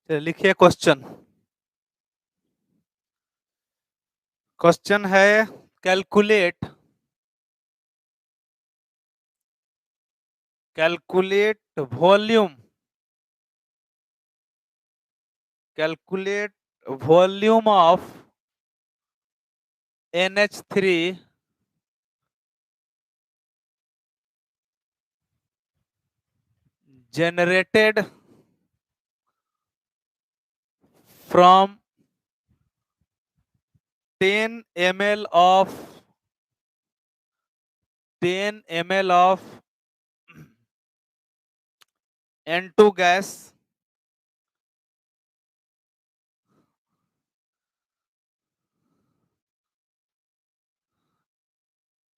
चलिए लिखिए question. Question है calculate volume of NH3 generated from 10 ml of 10 ml of N2 gas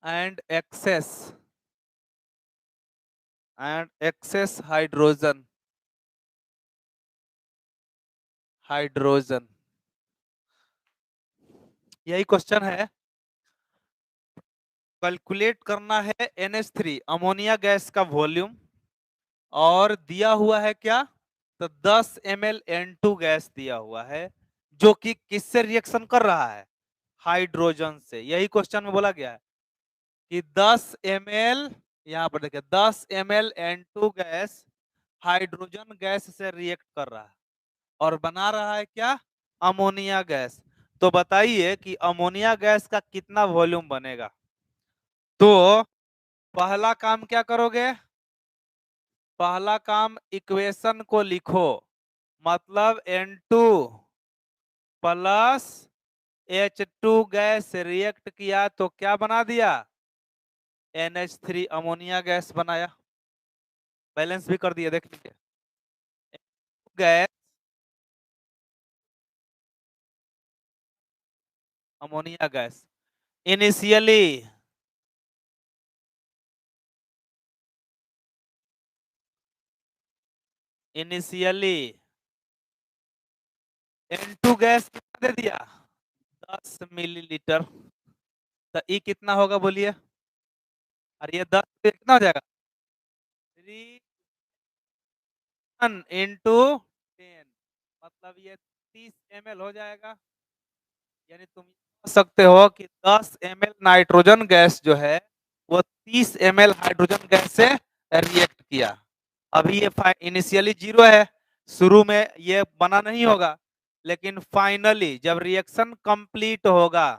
and excess hydrogen यही question है। Calculate करना है NH3 अमोनिया गैस का वॉल्यूम और दिया हुआ है क्या, तो 10 ml N2 गैस दिया हुआ है जो कि किससे रिएक्शन कर रहा है, हाइड्रोजन से। यही क्वेश्चन में बोला गया है कि 10 ml, यहाँ पर देखिए 10 ml N2 gas hydrogen gas से रिएक्ट कर रहा है और बना रहा है क्या, अमोनिया गैस। तो बताइए कि अमोनिया गैस का कितना वॉल्यूम बनेगा। तो पहला काम क्या करोगे, पहला काम इक्वेशन को लिखो, मतलब N2 plus H2 gas react किया तो क्या बना दिया, NH3 अमोनिया गैस बनाया। बैलेंस भी कर दिया, देख लीजिए। Gas ammonia gas initially initially N2 gas कितना दे दिया, 10 मिलीलीटर। तो ई कितना होगा बोलिए, और ये 10 पे कितना हो जाएगा, 3 इंटू 10, मतलब ये 30 ml हो जाएगा। यानी तुम समझ सकते हो कि 10 ml नाइट्रोजन गैस जो है वो 30 ml हाइड्रोजन गैस से रिएक्ट किया। अभी ये इनिशियली जीरो है, शुरू में ये बना नहीं होगा, लेकिन फाइनली जब रिएक्शन कंप्लीट होगा,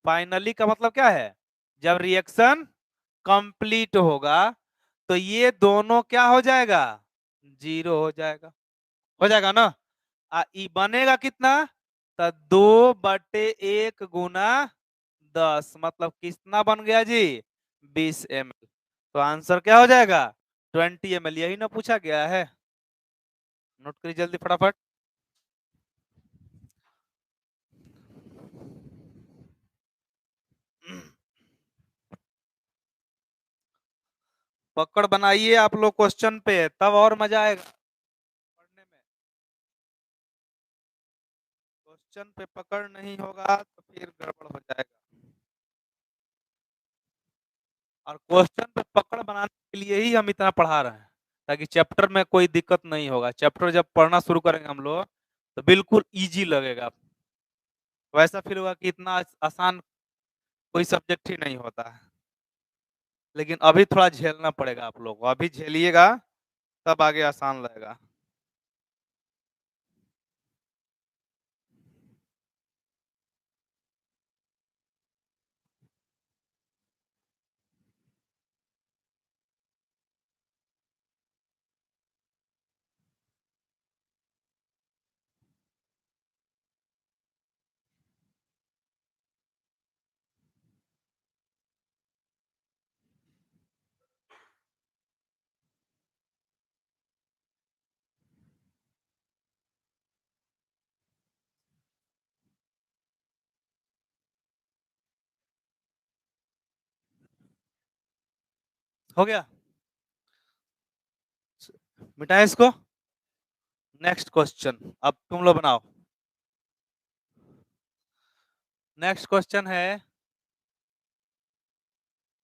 फाइनली का मतलब क्या है, जब रिएक्शन कंप्लीट होगा तो ये दोनों क्या हो जाएगा, जीरो हो जाएगा। हो जाएगा ना। ई बनेगा कितना, तो 2/1 गुना 10, मतलब कितना बन गया जी, 20 ml। तो आंसर क्या हो जाएगा, 20 ml। यही ना पूछा गया है, नोट करिए जल्दी फटाफट। पकड़ बनाइए आप लोग क्वेश्चन पे, तब और मजा आएगा पढ़ने में। क्वेश्चन पे पकड़ नहीं होगा तो फिर गड़बड़ हो जाएगा। और क्वेश्चन पे पकड़ बनाने के लिए ही हम इतना पढ़ा रहे हैं, ताकि चैप्टर में कोई दिक्कत नहीं होगा। चैप्टर जब पढ़ना शुरू करेंगे हम लोग तो बिल्कुल इजी लगेगा, वैसा फील होगा कि इतना आसान कोई सब्जेक्ट ही नहीं होता है। लेकिन अभी थोड़ा झेलना पड़ेगा आप लोग को, अभी झेलिएगा तब आगे आसान लगेगा। हो गया, मिटाए इसको। नेक्स्ट क्वेश्चन, अब तुम लोग बनाओ। नेक्स्ट क्वेश्चन है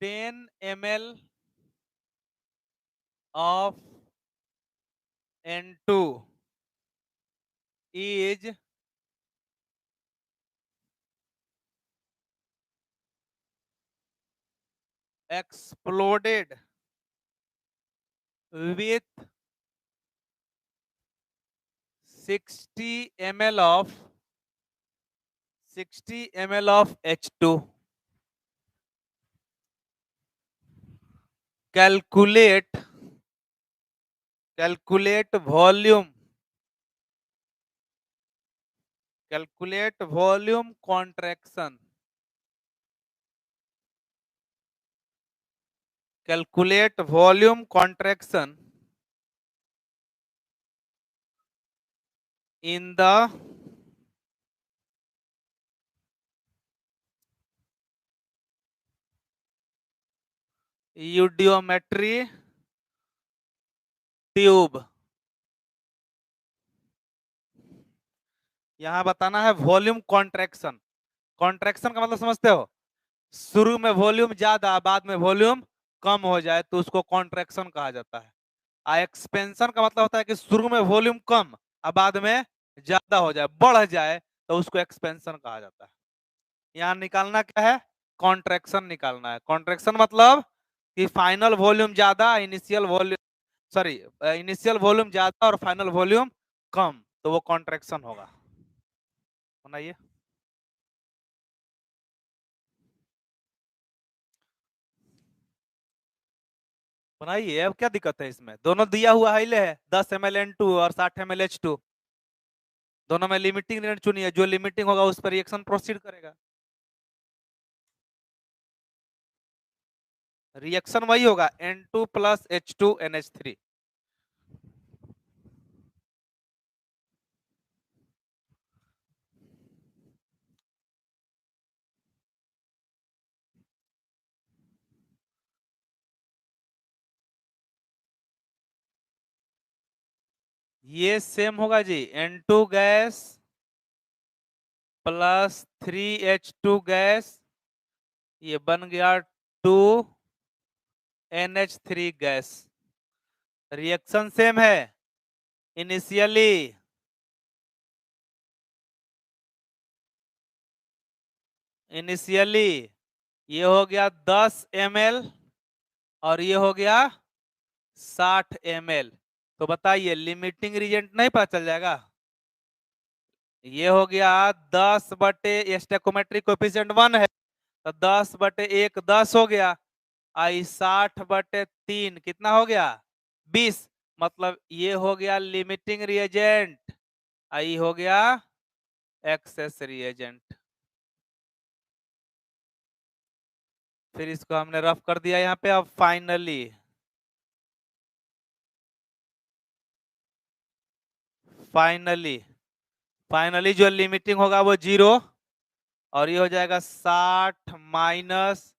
10 ml of N2 is exploded with 60 ml of 60 ml of H2. Calculate volume. Calculate volume contraction. Calculate volume contraction in the eudiometry tube. यहां बताना है वॉल्यूम कॉन्ट्रैक्शन। कॉन्ट्रैक्शन का मतलब समझते हो, शुरू में वॉल्यूम ज्यादा बाद में वॉल्यूम कम हो जाए तो उसको कॉन्ट्रैक्शन कहा जाता है। एक्सपेंशन का मतलब होता है कि शुरू में वॉल्यूम कम और बाद में ज्यादा हो जाए, बढ़ जाए, तो उसको एक्सपेंशन कहा जाता है। यहाँ निकालना क्या है, कॉन्ट्रैक्शन निकालना है। कॉन्ट्रैक्शन मतलब कि फाइनल वॉल्यूम ज्यादा, इनिशियल वॉल्यूम ज्यादा और फाइनल वॉल्यूम कम, तो वो कॉन्ट्रैक्शन होगा। बनाइए। बनाइए, अब क्या दिक्कत है इसमें, दोनों दिया हुआ हाइले है, 10 ml N2 और 60 ml H2। दोनों में लिमिटिंग रेट चुनिए, जो लिमिटिंग होगा उस पर रिएक्शन प्रोसीड करेगा। रिएक्शन वही होगा N2 प्लस H2 NH3। ये सेम होगा जी, N2 gas plus 3H2 gas, ये बन गया 2NH3 गैस। रिएक्शन सेम है। इनिशियली ये हो गया 10 ml और ये हो गया 60 ml। तो बताइए लिमिटिंग रिएजेंट नहीं पता चल जाएगा। ये हो गया 10 बटे स्टोइकोमेट्रिक कोएफिशिएंट 1 है, तो 10 बटे 1 10 हो गया, आई 60 बटे 3 कितना हो गया 20। मतलब ये हो गया लिमिटिंग रिएजेंट, आई हो गया एक्सेस रिएजेंट। फिर इसको हमने रफ कर दिया यहाँ पे। अब फाइनली जो लिमिटिंग होगा वो 0, और ये हो जाएगा 60 माइनस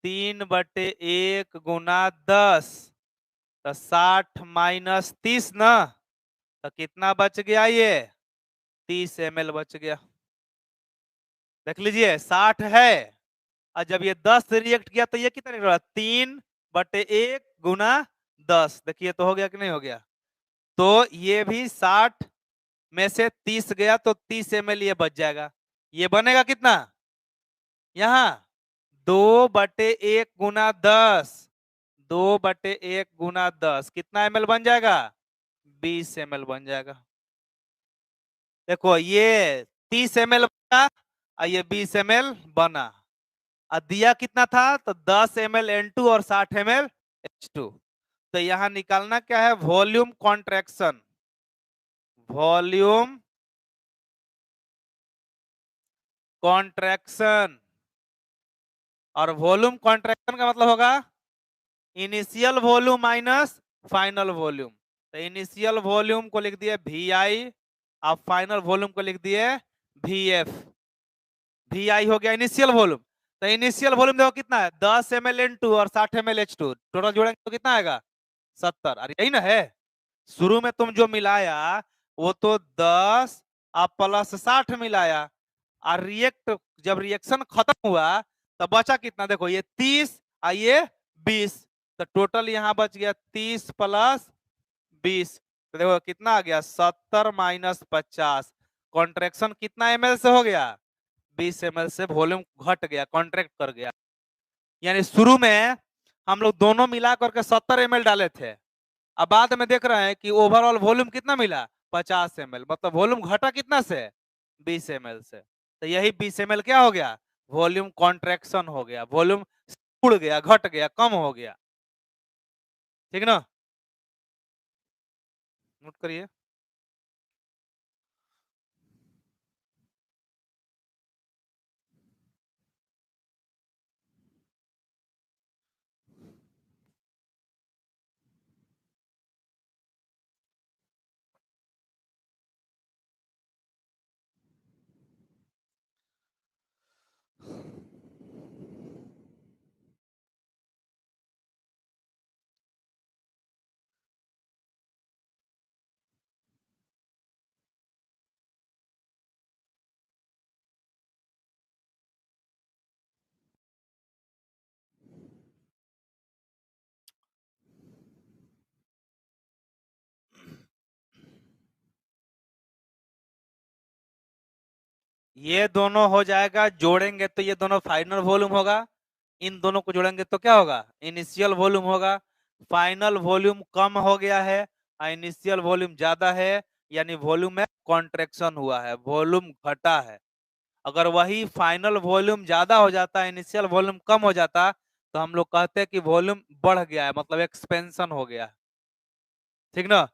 3 बटे 1 गुना 10, तो 60 माइनस 30 ना, तो कितना बच गया, ये 30 ml बच गया। देख लीजिए 60 है, और जब ये 10 रिएक्ट किया तो ये कितना निकला, 3 बटे 1 गुना 10। देखिए तो हो गया कि नहीं हो गया। तो ये भी 60 में से 30 गया तो 30 ml ये बच जाएगा। ये बनेगा कितना, यहाँ 2/1 गुना 10, 2/1 गुना 10 कितना ml बन जाएगा, 20 ml बन जाएगा। देखो ये 30 ml बना और ये 20 ml बना, और दिया कितना था, तो 10 ml N2 और 60 ml H2। तो यहां निकालना क्या है, वॉल्यूम कॉन्ट्रैक्शन। वॉल्यूम कॉन्ट्रैक्शन, और वॉल्यूम कॉन्ट्रैक्शन का मतलब होगा initial volume minus final volume. तो इनिशियल वॉल्यूम को लिख दिए VI, आप फाइनल वॉल्यूम को लिख दिए VF। VI हो गया इनिशियल वॉल्यूम। तो इनिशियल वॉल्यूम देखो कितना है, 10 ml N2 और 60 ml H2, टोटल जोड़ेंगे तो कितना आएगा 70। अरे यही ना है, शुरू में तुम जो मिलाया वो तो 10 और प्लस 60 मिलाया, और जब रिएक्शन खत्म हुआ तो बचा कितना, देखो ये 30 और ये 20, तो टोटल यहां बच गया 30 प्लस 20, तो देखो कितना आ गया 70 माइनस 50। कॉन्ट्रेक्शन कितना ml से हो गया 20 ml से वॉल्यूम घट गया कॉन्ट्रैक्ट कर गया। यानी शुरू में हम लोग दोनों मिला करके 70 ml डाले थे, अब बाद में देख रहे हैं कि ओवरऑल वॉल्यूम कितना मिला 50 ml, मतलब वॉल्यूम घटा कितना से 20 ml से। तो यही 20 ml क्या हो गया वॉल्यूम कॉन्ट्रैक्शन हो गया, वॉल्यूम उड़ गया घट गया कम हो गया। ठीक ना, नोट करिए। ये दोनों हो जाएगा, जोड़ेंगे तो ये दोनों फाइनल वॉल्यूम होगा, इन दोनों को जोड़ेंगे तो क्या होगा इनिशियल वॉल्यूम होगा। फाइनल वॉल्यूम कम हो गया है और इनिशियल वॉल्यूम ज्यादा है, यानी वॉल्यूम में कॉन्ट्रेक्शन हुआ है, वॉल्यूम घटा है। अगर वही फाइनल वॉल्यूम ज्यादा हो जाता है इनिशियल वॉल्यूम कम हो जाता तो हम लोग कहते हैं कि वॉल्यूम बढ़ गया है, मतलब एक्सपेंशन हो गया। ठीक ना,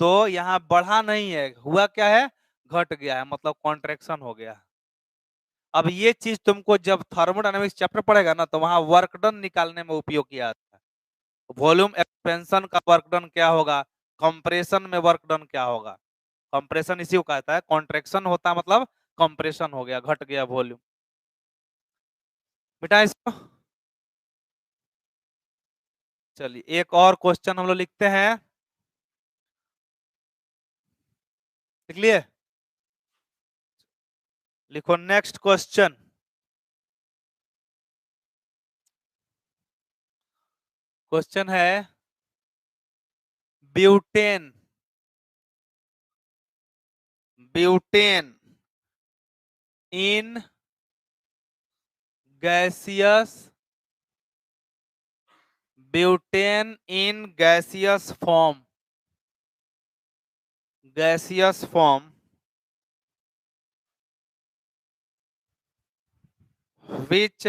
तो यहाँ बढ़ा नहीं है, हुआ क्या है घट गया है, मतलब कॉन्ट्रेक्शन हो गया। अब ये चीज तुमको जब थर्मोडायनेमिक्स चैप्टर पढ़ेगा ना तो वहां वर्क डन निकालने में उपयोग किया जाता है। वॉल्यूम एक्सपेंशन का वर्क डन क्या होगा, कंप्रेशन में वर्क डन क्या होगा। कंप्रेशन इसी को कहता है, कॉन्ट्रेक्शन होता है मतलब कंप्रेशन हो गया घट गया वॉल्यूम। बेटा इसको चलिए एक और क्वेश्चन हम लोग लिखते हैं, लिख लिए, लिखो नेक्स्ट क्वेश्चन। क्वेश्चन है butane, butane in gaseous, butane in gaseous form, gaseous form which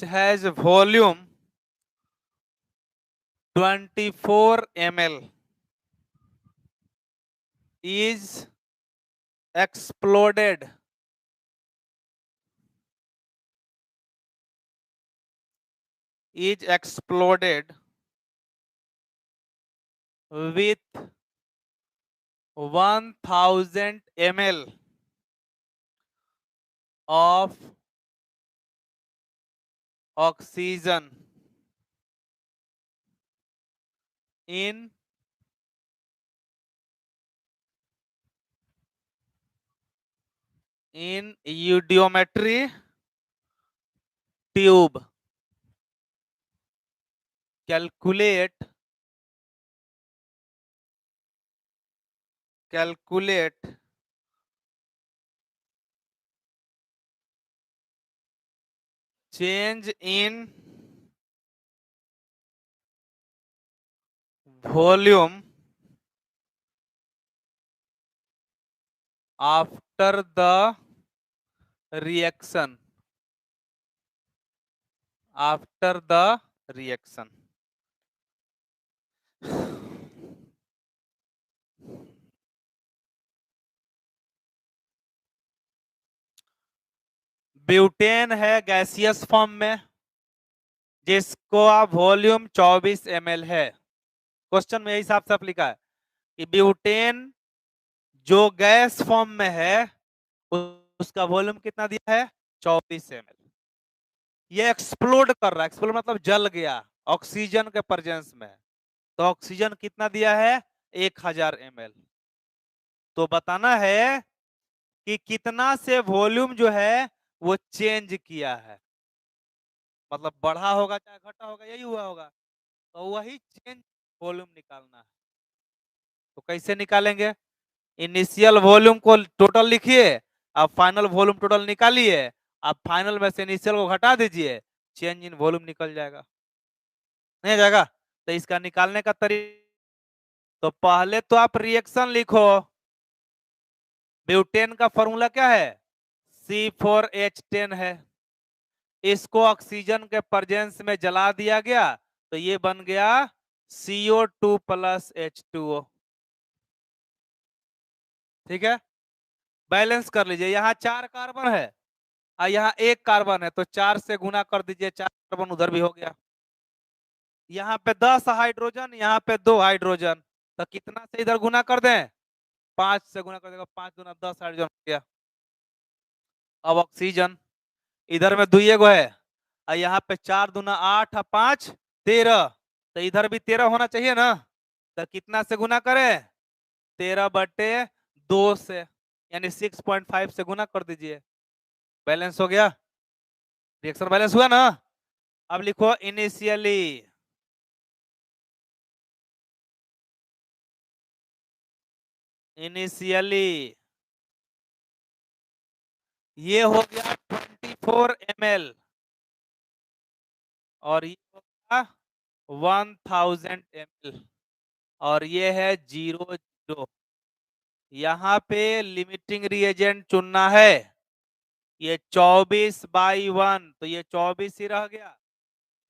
has volume 24 ml is exploded with 1000 ml of oxygen in eudiometry tube. Calculate change in volume after the reaction, after the reaction. Butane है gaseous form में जिसको आप volume 24 ml है। Question में यही साफ साफ लिखा है कि ब्यूटेन जो गैस फॉर्म में है उसका वॉल्यूम कितना दिया है 24 ml। ये एक्सप्लोड कर रहा है, एक्सप्लोड मतलब जल गया ऑक्सीजन के प्रेजेंस में, तो ऑक्सीजन कितना दिया है 1000 ml। तो बताना है कि कितना से वॉल्यूम जो है वो चेंज किया है, मतलब बढ़ा होगा चाहे घटा होगा, यही हुआ होगा। तो वही चेंज वॉल्यूम निकालना है। तो कैसे निकालेंगे? इनिशियल वॉल्यूम को टोटल लिखिए, अब फाइनल वॉल्यूम टोटल निकालिए, अब फाइनल में से इनिशियल को घटा दीजिए, चेंज इन वॉल्यूम निकल जाएगा। नहीं जाएगा? तो इसका निकालने का तरीका, तो पहले तो आप रिएक्शन लिखो। ब्यूटेन का फॉर्मूला क्या है? C4H10 है। इसको ऑक्सीजन के प्रेजेंस में जला दिया गया तो ये बन गया CO2 प्लस H2O। ठीक है, बैलेंस कर लीजिए। यहाँ 4 कार्बन है और यहाँ 1 कार्बन है, तो 4 से गुना कर दीजिए, 4 कार्बन उधर भी हो गया। यहाँ पे 10 हाइड्रोजन, यहाँ पे 2 हाइड्रोजन, तो कितना से इधर गुना कर दें? 5 से गुना कर देगा, 5 दूना 10 हाइड्रोजन हो गया। अब ऑक्सीजन इधर में दुई गो है और यहाँ पे 4 दूना 8 और 5 13, तो इधर भी 13 होना चाहिए ना। तो कितना से गुना करें? 13/2 से, यानी 6.5 से गुना कर दीजिए। बैलेंस हो गया, रिएक्शन बैलेंस हुआ ना। अब लिखो इनिशियली, इनिशियली ये हो गया 24 ml और ये हो गया 1000 ml और ये है 0 0। यहाँ पे लिमिटिंग रिएजेंट चुनना है। ये 24/1, तो ये 24 ही रह गया।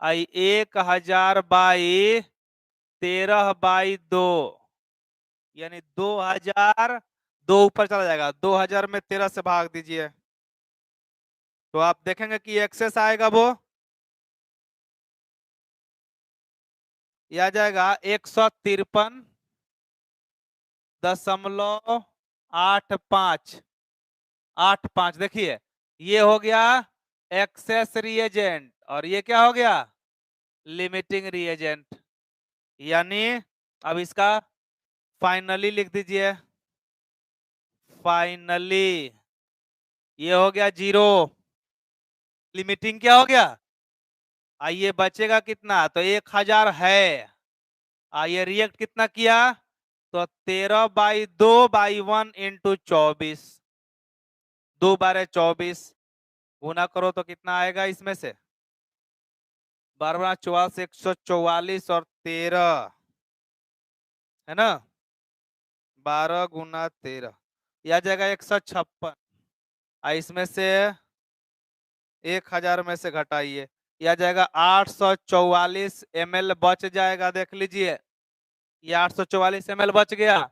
आई 1000/13/2, यानी 2000, 2 ऊपर चला जाएगा, 2000 में 13 से भाग दीजिए तो आप देखेंगे कि एक्सेस आएगा, वो ये आ जाएगा 153.8585। देखिए ये हो गया एक्सेस रिएजेंट और ये क्या हो गया? Limiting reagent. यानी अब इसका फाइनली लिख दीजिए। फाइनली ये हो गया 0, लिमिटिंग क्या हो गया? आइए बचेगा कितना? तो 1000 है। आइए रिएक्ट कितना किया? तो 13/2/1 इंटू 24, 2 12 24 गुना करो तो कितना आएगा इसमें से? 12 144 और 13 है ना। 12 गुना 13 यह आ जाएगा 156। इसमें से 1000 में से घटाइए, यह आ जाएगा 844 ml बच जाएगा। देख लीजिए ये 844 ml बच गया।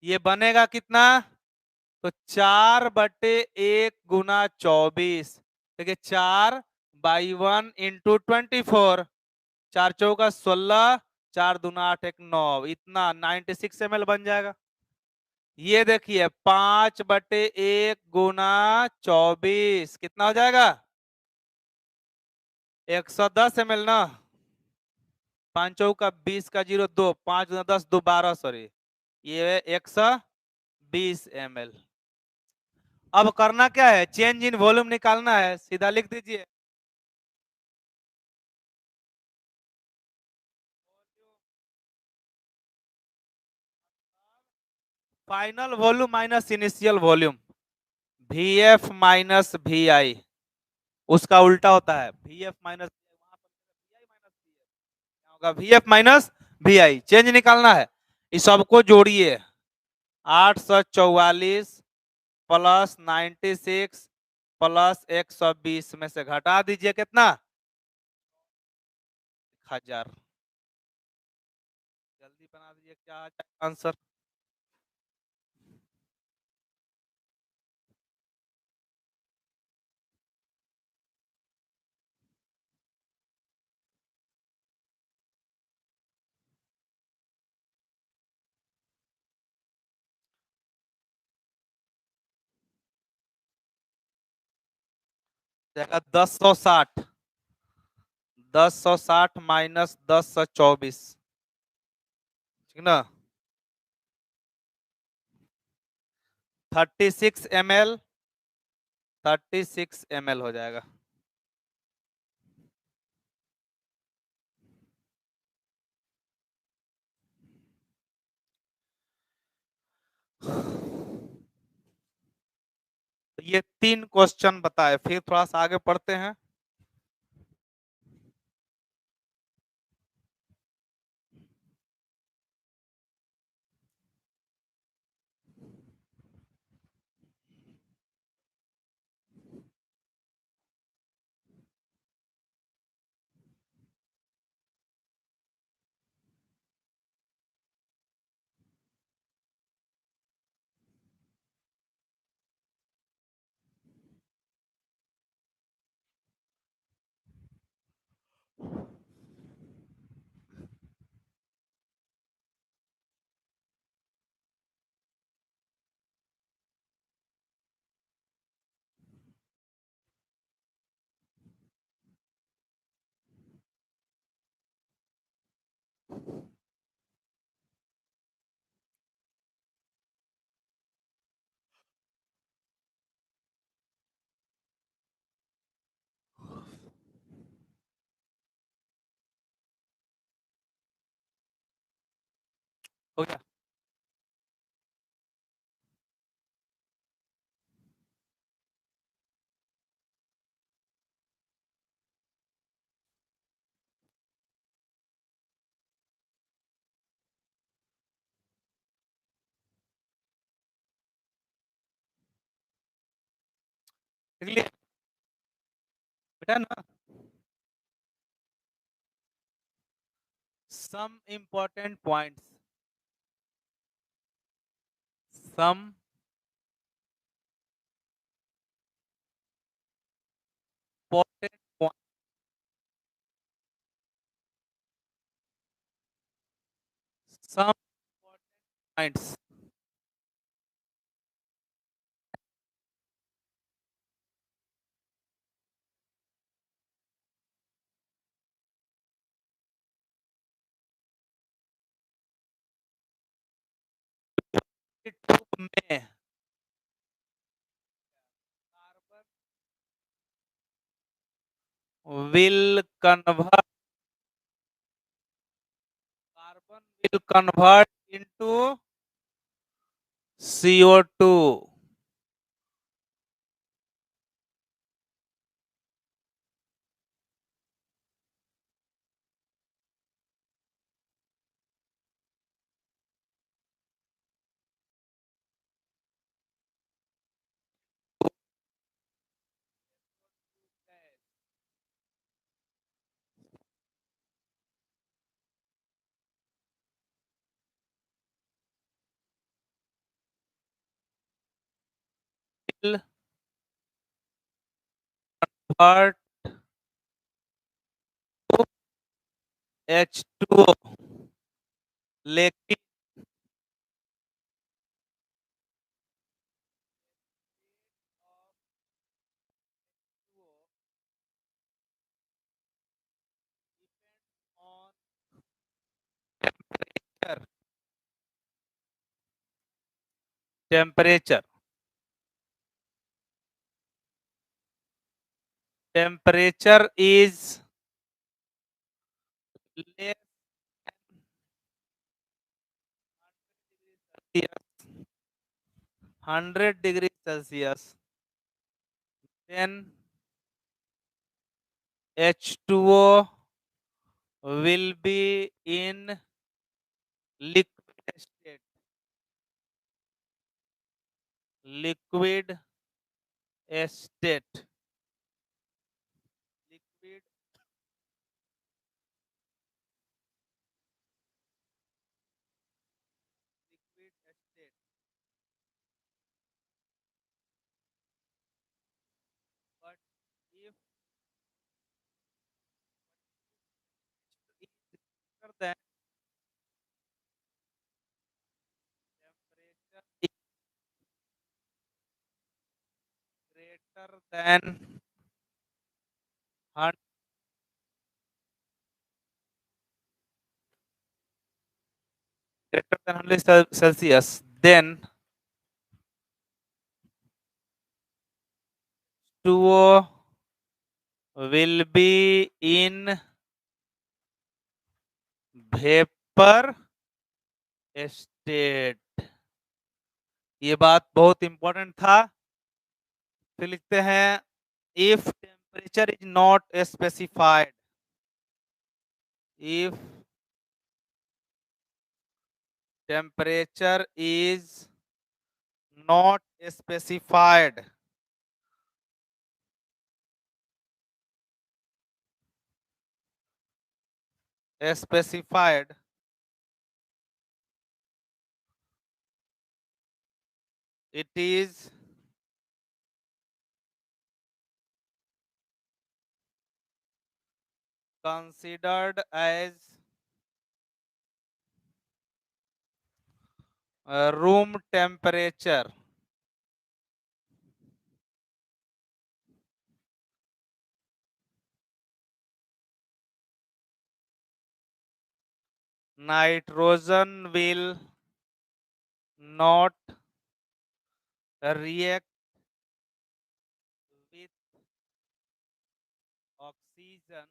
ये बनेगा कितना? तो 4/1 गुना 24, देखिए 4/1 इंटू 24, 4 चौका 16, 4 दूना 8 1 9, इतना 96 ml बन जाएगा। ये देखिए 5/1 गुना 24 कितना हो जाएगा? 110 ml ना। 5 चौका 20 का 0 2, 5 दूना 10 2 12, सॉरी ये 120 ml। अब करना क्या है? चेंज इन वॉल्यूम निकालना है, सीधा लिख दीजिए। Final volume minus initial volume, VF minus VI, उसका उल्टा होता है। VF माइनस होगा VF माइनस VI। चेंज निकालना है, इस सबको जोड़िए। 844 प्लस 96 प्लस 120 में से घटा दीजिए कितना? 1000। जल्दी बना दीजिए, क्या आ जाएगा आंसर? जाएगा 1060, 1060 माइनस 1024, ठीक ना। 36 ml, 36 ml हो जाएगा। ये 3 क्वेश्चन बताए, फिर थोड़ा सा आगे पढ़ते हैं। हो गया। देख लिया बेटा ना। Some important points, some important some points. में will convert carbon will convert into CO2. Will convert to H2O, लेकिन on temperature temperature is less 100 degrees Celsius, then H2O will be in liquid state. Liquid state. Liquid liquid state. But if it is greater than temperature is greater than 100 greater than 100 Celsius, then 2O will be in vapor state. ये बात बहुत important था। फिर लिखते हैं if temperature is not specified, if temperature is not specified, specified it is considered as room temperature. Nitrogen will not react with oxygen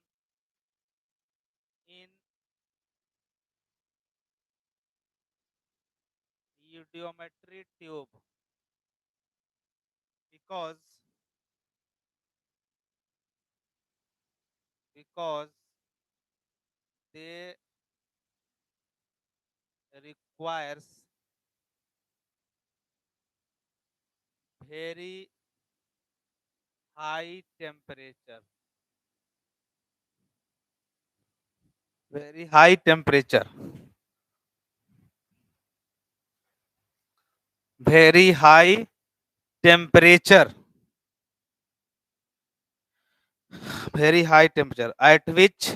in iodometry tube because they requires very high temperature, very high temperature, very high temperature, very high temperature at which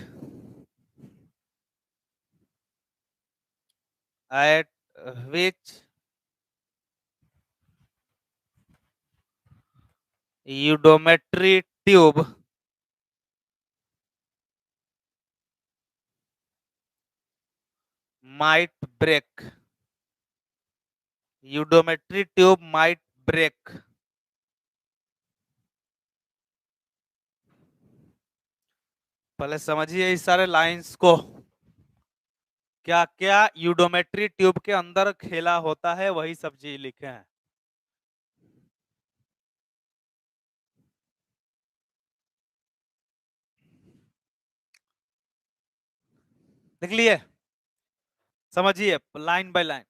iodometry tube might break. Iodometry tube might break. पहले समझिए इस सारे lines को, क्या क्या यूडोमेट्री tube के अंदर खेला होता है वही सब चीज लिखे हैं। देख लिए, समझिए लाइन बाय लाइन।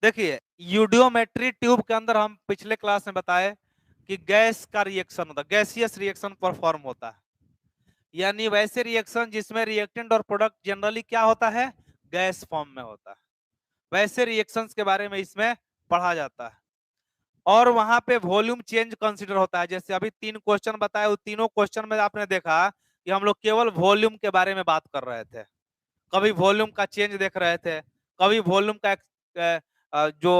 देखिए यूडोमेट्री ट्यूब के अंदर हम पिछले क्लास में बताए कि गैस का रिएक्शन होता है, गैसियस रिएक्शन परफॉर्म होता है, यानी वैसे रिएक्शन जिसमें रिएक्टेंट और प्रोडक्ट जनरली क्या होता है, गैस फॉर्म में होता है, वैसे रिएक्शंस के बारे में इसमें पढ़ा जाता है। और वहां पे वॉल्यूम चेंज कंसीडर होता है, जैसे अभी 3 क्वेश्चन बताए, उस तीनों क्वेश्चन में आपने देखा कि हम लोग केवल वॉल्यूम के बारे में बात कर रहे थे, कभी वॉल्यूम का चेंज देख रहे थे, कभी वॉल्यूम का जो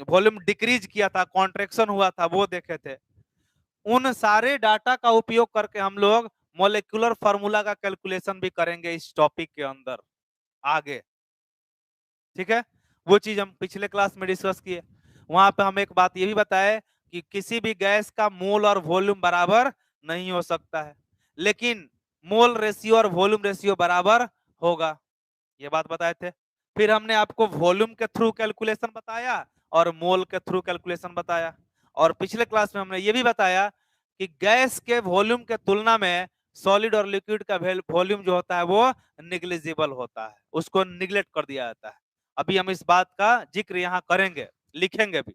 वॉल्यूम डिक्रीज किया था, कॉन्ट्रेक्शन हुआ था, वो देखे थे। उन सारे डाटा का उपयोग करके हम लोग मोलिकुलर फार्मूला का कैलकुलेशन भी करेंगे इस टॉपिक के अंदर आगे, ठीक है। वो चीज हम पिछले क्लास में डिस्कस किए। वहां पे हम एक बात ये भी बताए कि किसी भी गैस का मोल और वॉल्यूम बराबर नहीं हो सकता है, लेकिन मोल रेशियो और वॉल्यूम रेशियो बराबर होगा, ये बात बताए थे। फिर हमने आपको वॉल्यूम के थ्रू कैलकुलेशन बताया और मोल के थ्रू कैलकुलेशन बताया। और पिछले क्लास में हमने ये भी बताया कि गैस के वॉल्यूम के तुलना में सॉलिड और लिक्विड का वॉल्यूम जो होता है वो निग्लिजिबल होता है, उसको निग्लेक्ट कर दिया जाता है। अभी हम इस बात का जिक्र यहाँ करेंगे, लिखेंगे भी।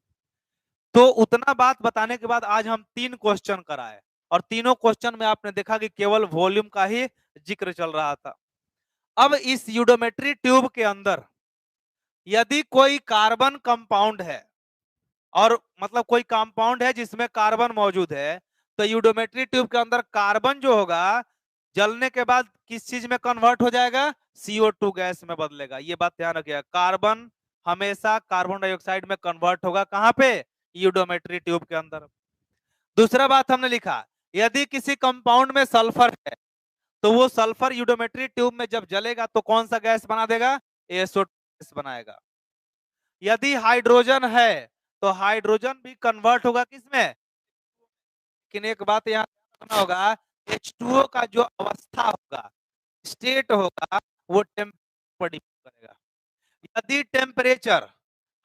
तो उतना बात बताने के बाद आज हम 3 क्वेश्चन कराए, और तीनों क्वेश्चन में आपने देखा कि केवल वॉल्यूम का ही जिक्र चल रहा था। अब इस यूडोमेट्री ट्यूब के अंदर यदि कोई कार्बन कंपाउंड है, और मतलब कोई कंपाउंड है जिसमें कार्बन मौजूद है, तो यूडोमेट्री ट्यूब के अंदर कार्बन जो होगा जलने के बाद किस चीज में कन्वर्ट हो जाएगा, CO2 गैस में बदलेगा। ये बात ध्यान रखिएगा, कार्बन हमेशा कार्बन डाइऑक्साइड में कन्वर्ट होगा, कहां पे, यूडोमेट्री ट्यूब के अंदर। दूसरा बात हमने लिखा, यदि किसी कंपाउंड में सल्फर है तो वो सल्फर यूडोमेट्री ट्यूब में जब जलेगा तो कौन सा गैस बना देगा, एसो गैस बनाएगा। यदि हाइड्रोजन है तो हाइड्रोजन भी कन्वर्ट होगा किसमें, लेकिन एक बात यहाँ रखना होगा, H2O का जो अवस्था होगा, स्टेट होगा, वो टेम्परेचर पर डिपेंड करेगा। यदि टेम्परेचर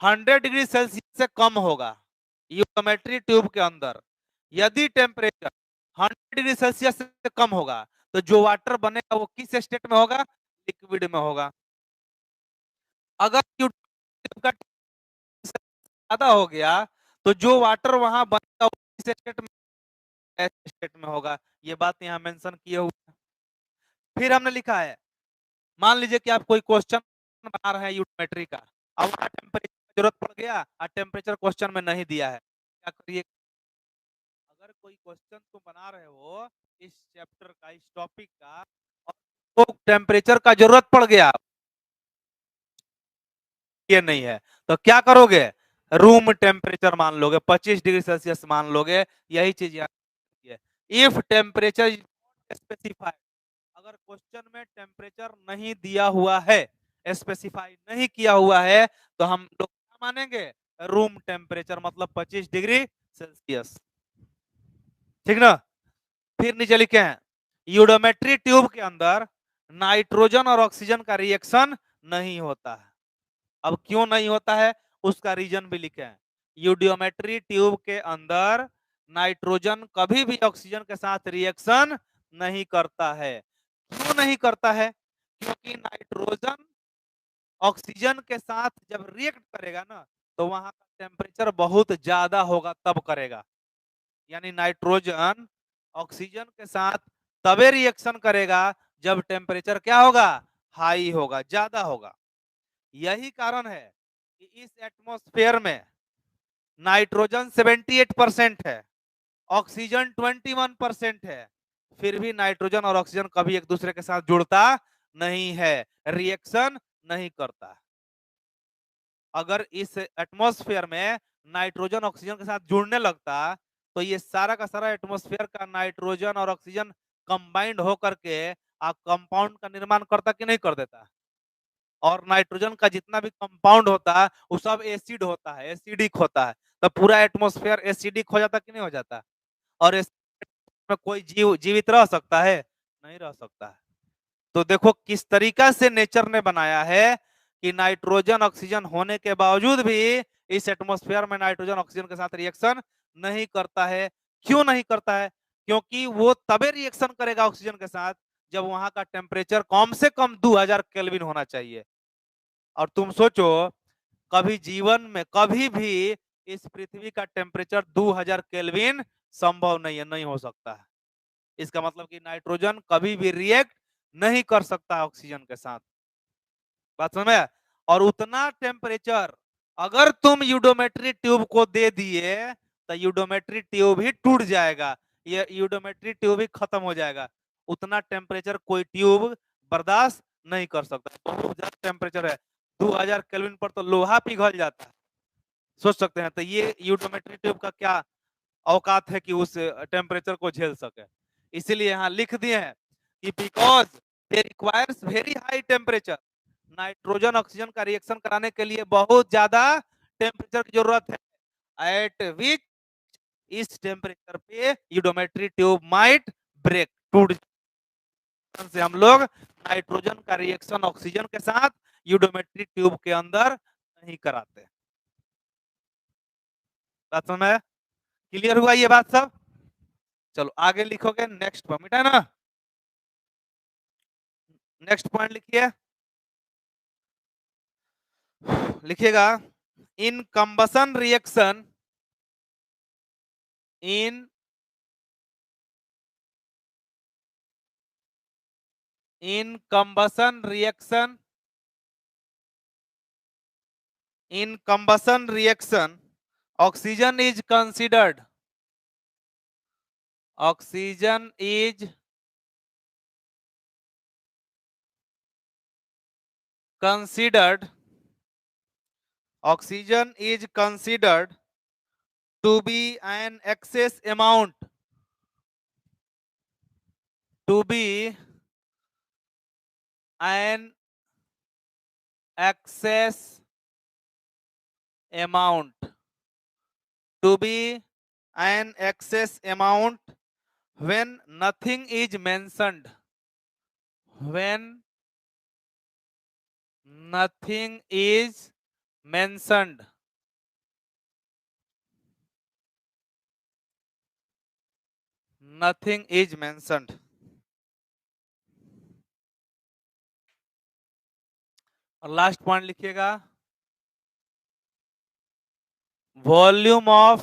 100 डिग्री सेल्सियस से कम होगा यूडोमेट्री ट्यूब के अंदर, यदि टेम्परेचर 100 डिग्री सेल्सियस से कम होगा तो जो वाटर बनेगा वो किस स्टेट में होगा? लिक्विड में होगा। अगर ट्यूब का ज्यादा हो गया तो जो वाटर वहां बनेगा वो किस स्टेट में? स्टेट में होगा। ये बात यहाँ मेंशन किए हुए। फिर हमने लिखा है, मान लीजिए कि आप कोई क्वेश्चन बना रहे हैं यूटिमेट्री का, अब वहां टेम्परेचर की जरूरत पड़ गया और टेम्परेचर क्वेश्चन में नहीं दिया है, क्या करिए? अगर कोई क्वेश्चन तुम बना रहे हो इस चैप्टर का, इस टॉपिक का, और तो टेम्परेचर का जरूरत पड़ गया, ये नहीं है, तो क्या करोगे? रूम टेम्परेचर मान लोगे, 25 डिग्री सेल्सियस मान लोगे। यही चीज यहाँ है। इफ टेम्परेचर स्पेसिफाइड, अगर क्वेश्चन में टेम्परेचर नहीं दिया हुआ है, स्पेसिफाई नहीं किया हुआ है, तो हम लोग क्या मानेंगे? रूम टेम्परेचर, मतलब 25 डिग्री सेल्सियस। ठीक ना? फिर नीचे लिखे हैं, यूडोमेट्री ट्यूब के अंदर नाइट्रोजन और ऑक्सीजन का रिएक्शन नहीं होता है। अब क्यों नहीं होता है उसका रीजन भी लिखे हैं। यूडियोमेट्री ट्यूब के अंदर नाइट्रोजन कभी भी ऑक्सीजन के साथ रिएक्शन नहीं करता है। क्यों नहीं करता है? क्योंकि नाइट्रोजन ऑक्सीजन के साथ जब रिएक्ट करेगा ना, तो वहां का टेम्परेचर बहुत ज्यादा होगा तब करेगा। यानी नाइट्रोजन ऑक्सीजन के साथ तबे रिएक्शन करेगा जब टेम्परेचर क्या होगा? हाई होगा, ज्यादा होगा। यही कारण है कि इस एटमॉस्फेयर में नाइट्रोजन 78% है, ऑक्सीजन 21% है, फिर भी नाइट्रोजन और ऑक्सीजन कभी एक दूसरे के साथ जुड़ता नहीं है, रिएक्शन नहीं करता। अगर इस एटमॉस्फेयर में नाइट्रोजन ऑक्सीजन के साथ जुड़ने लगता तो ये सारा का सारा एटमॉस्फेयर का नाइट्रोजन और ऑक्सीजन कंबाइंड होकर के आप कंपाउंड का निर्माण करता कि नहीं कर देता? और नाइट्रोजन का जितना भी कंपाउंड होता है वो सब एसिड होता है, एसिडिक होता है। तो पूरा एटमॉस्फेयर एसिडिक हो जाता कि नहीं हो जाता? और में कोई जीवित रह सकता है? नहीं रह सकता है। तो देखो किस तरीका से नेचर ने बनाया है कि नाइट्रोजन ऑक्सीजन होने के बावजूद भी इस एटमॉस्फेयर में नाइट्रोजन ऑक्सीजन के साथ रिएक्शन नहीं करता है। क्यों नहीं करता है? क्योंकि वो तबे रिएक्शन करेगा ऑक्सीजन के साथ जब वहां का टेम्परेचर कम से कम 2000 केल्विन होना चाहिए। और तुम सोचो, कभी जीवन में कभी भी इस पृथ्वी का टेम्परेचर 2000 केल्विन संभव नहीं है, नहीं हो सकता है। इसका मतलब कि नाइट्रोजन कभी भी रिएक्ट नहीं कर सकता ऑक्सीजन के साथ। बात समझ में? और उतना टेम्परेचर अगर तुम यूडोमेट्री ट्यूब को दे दिए तो यूडोमेट्री ट्यूब ही टूट जाएगा, ये यूडोमेट्री ट्यूब ही खत्म हो जाएगा। उतना टेम्परेचर कोई ट्यूब बर्दाश्त नहीं कर सकता, बहुत ज्यादा टेम्परेचर है। 2000 केल्विन पर तो लोहा पिघल जाता है, सोच सकते हैं। तो ये यूडोमेट्री ट्यूब का क्या औकात है कि उस टेम्परेचर को झेल सके। इसीलिए यहाँ लिख दिए हैं कि because they requires very high temperature, nitrogen oxygen का रिएक्शन कराने के लिए बहुत ज्यादा टेम्परेचर की जरूरत है। एट विच इस टेम्परेचर पे यूडोमेट्री ट्यूब माइट ब्रेक, टूट से हम लोग नाइट्रोजन का रिएक्शन ऑक्सीजन के साथ यूडोमेट्री ट्यूब के अंदर नहीं कराते। बात समझ में? क्लियर हुआ ये बात सब? चलो आगे लिखोगे नेक्स्ट पर, मिटा ना? नेक्स्ट पॉइंट लिखिए, लिखिएगा in combustion reaction, in in combustion reaction, in combustion reaction oxygen is considered, oxygen is considered, oxygen is considered to be an excess amount, to be an excess amount, to be an excess amount when nothing is mentioned, when nothing is mentioned, nothing is mentioned. और last point लिखिएगा, volume of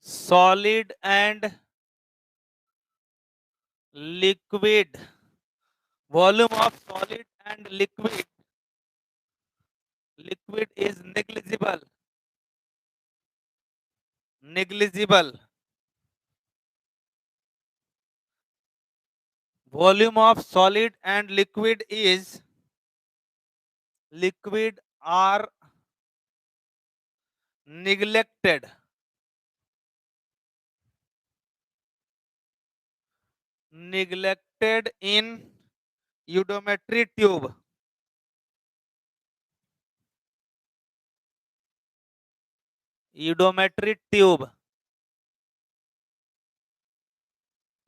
solid and liquid, volume of solid and liquid is negligible, negligible. Volume of solid and liquid are neglected, neglected in eudometry tube, eudometry tube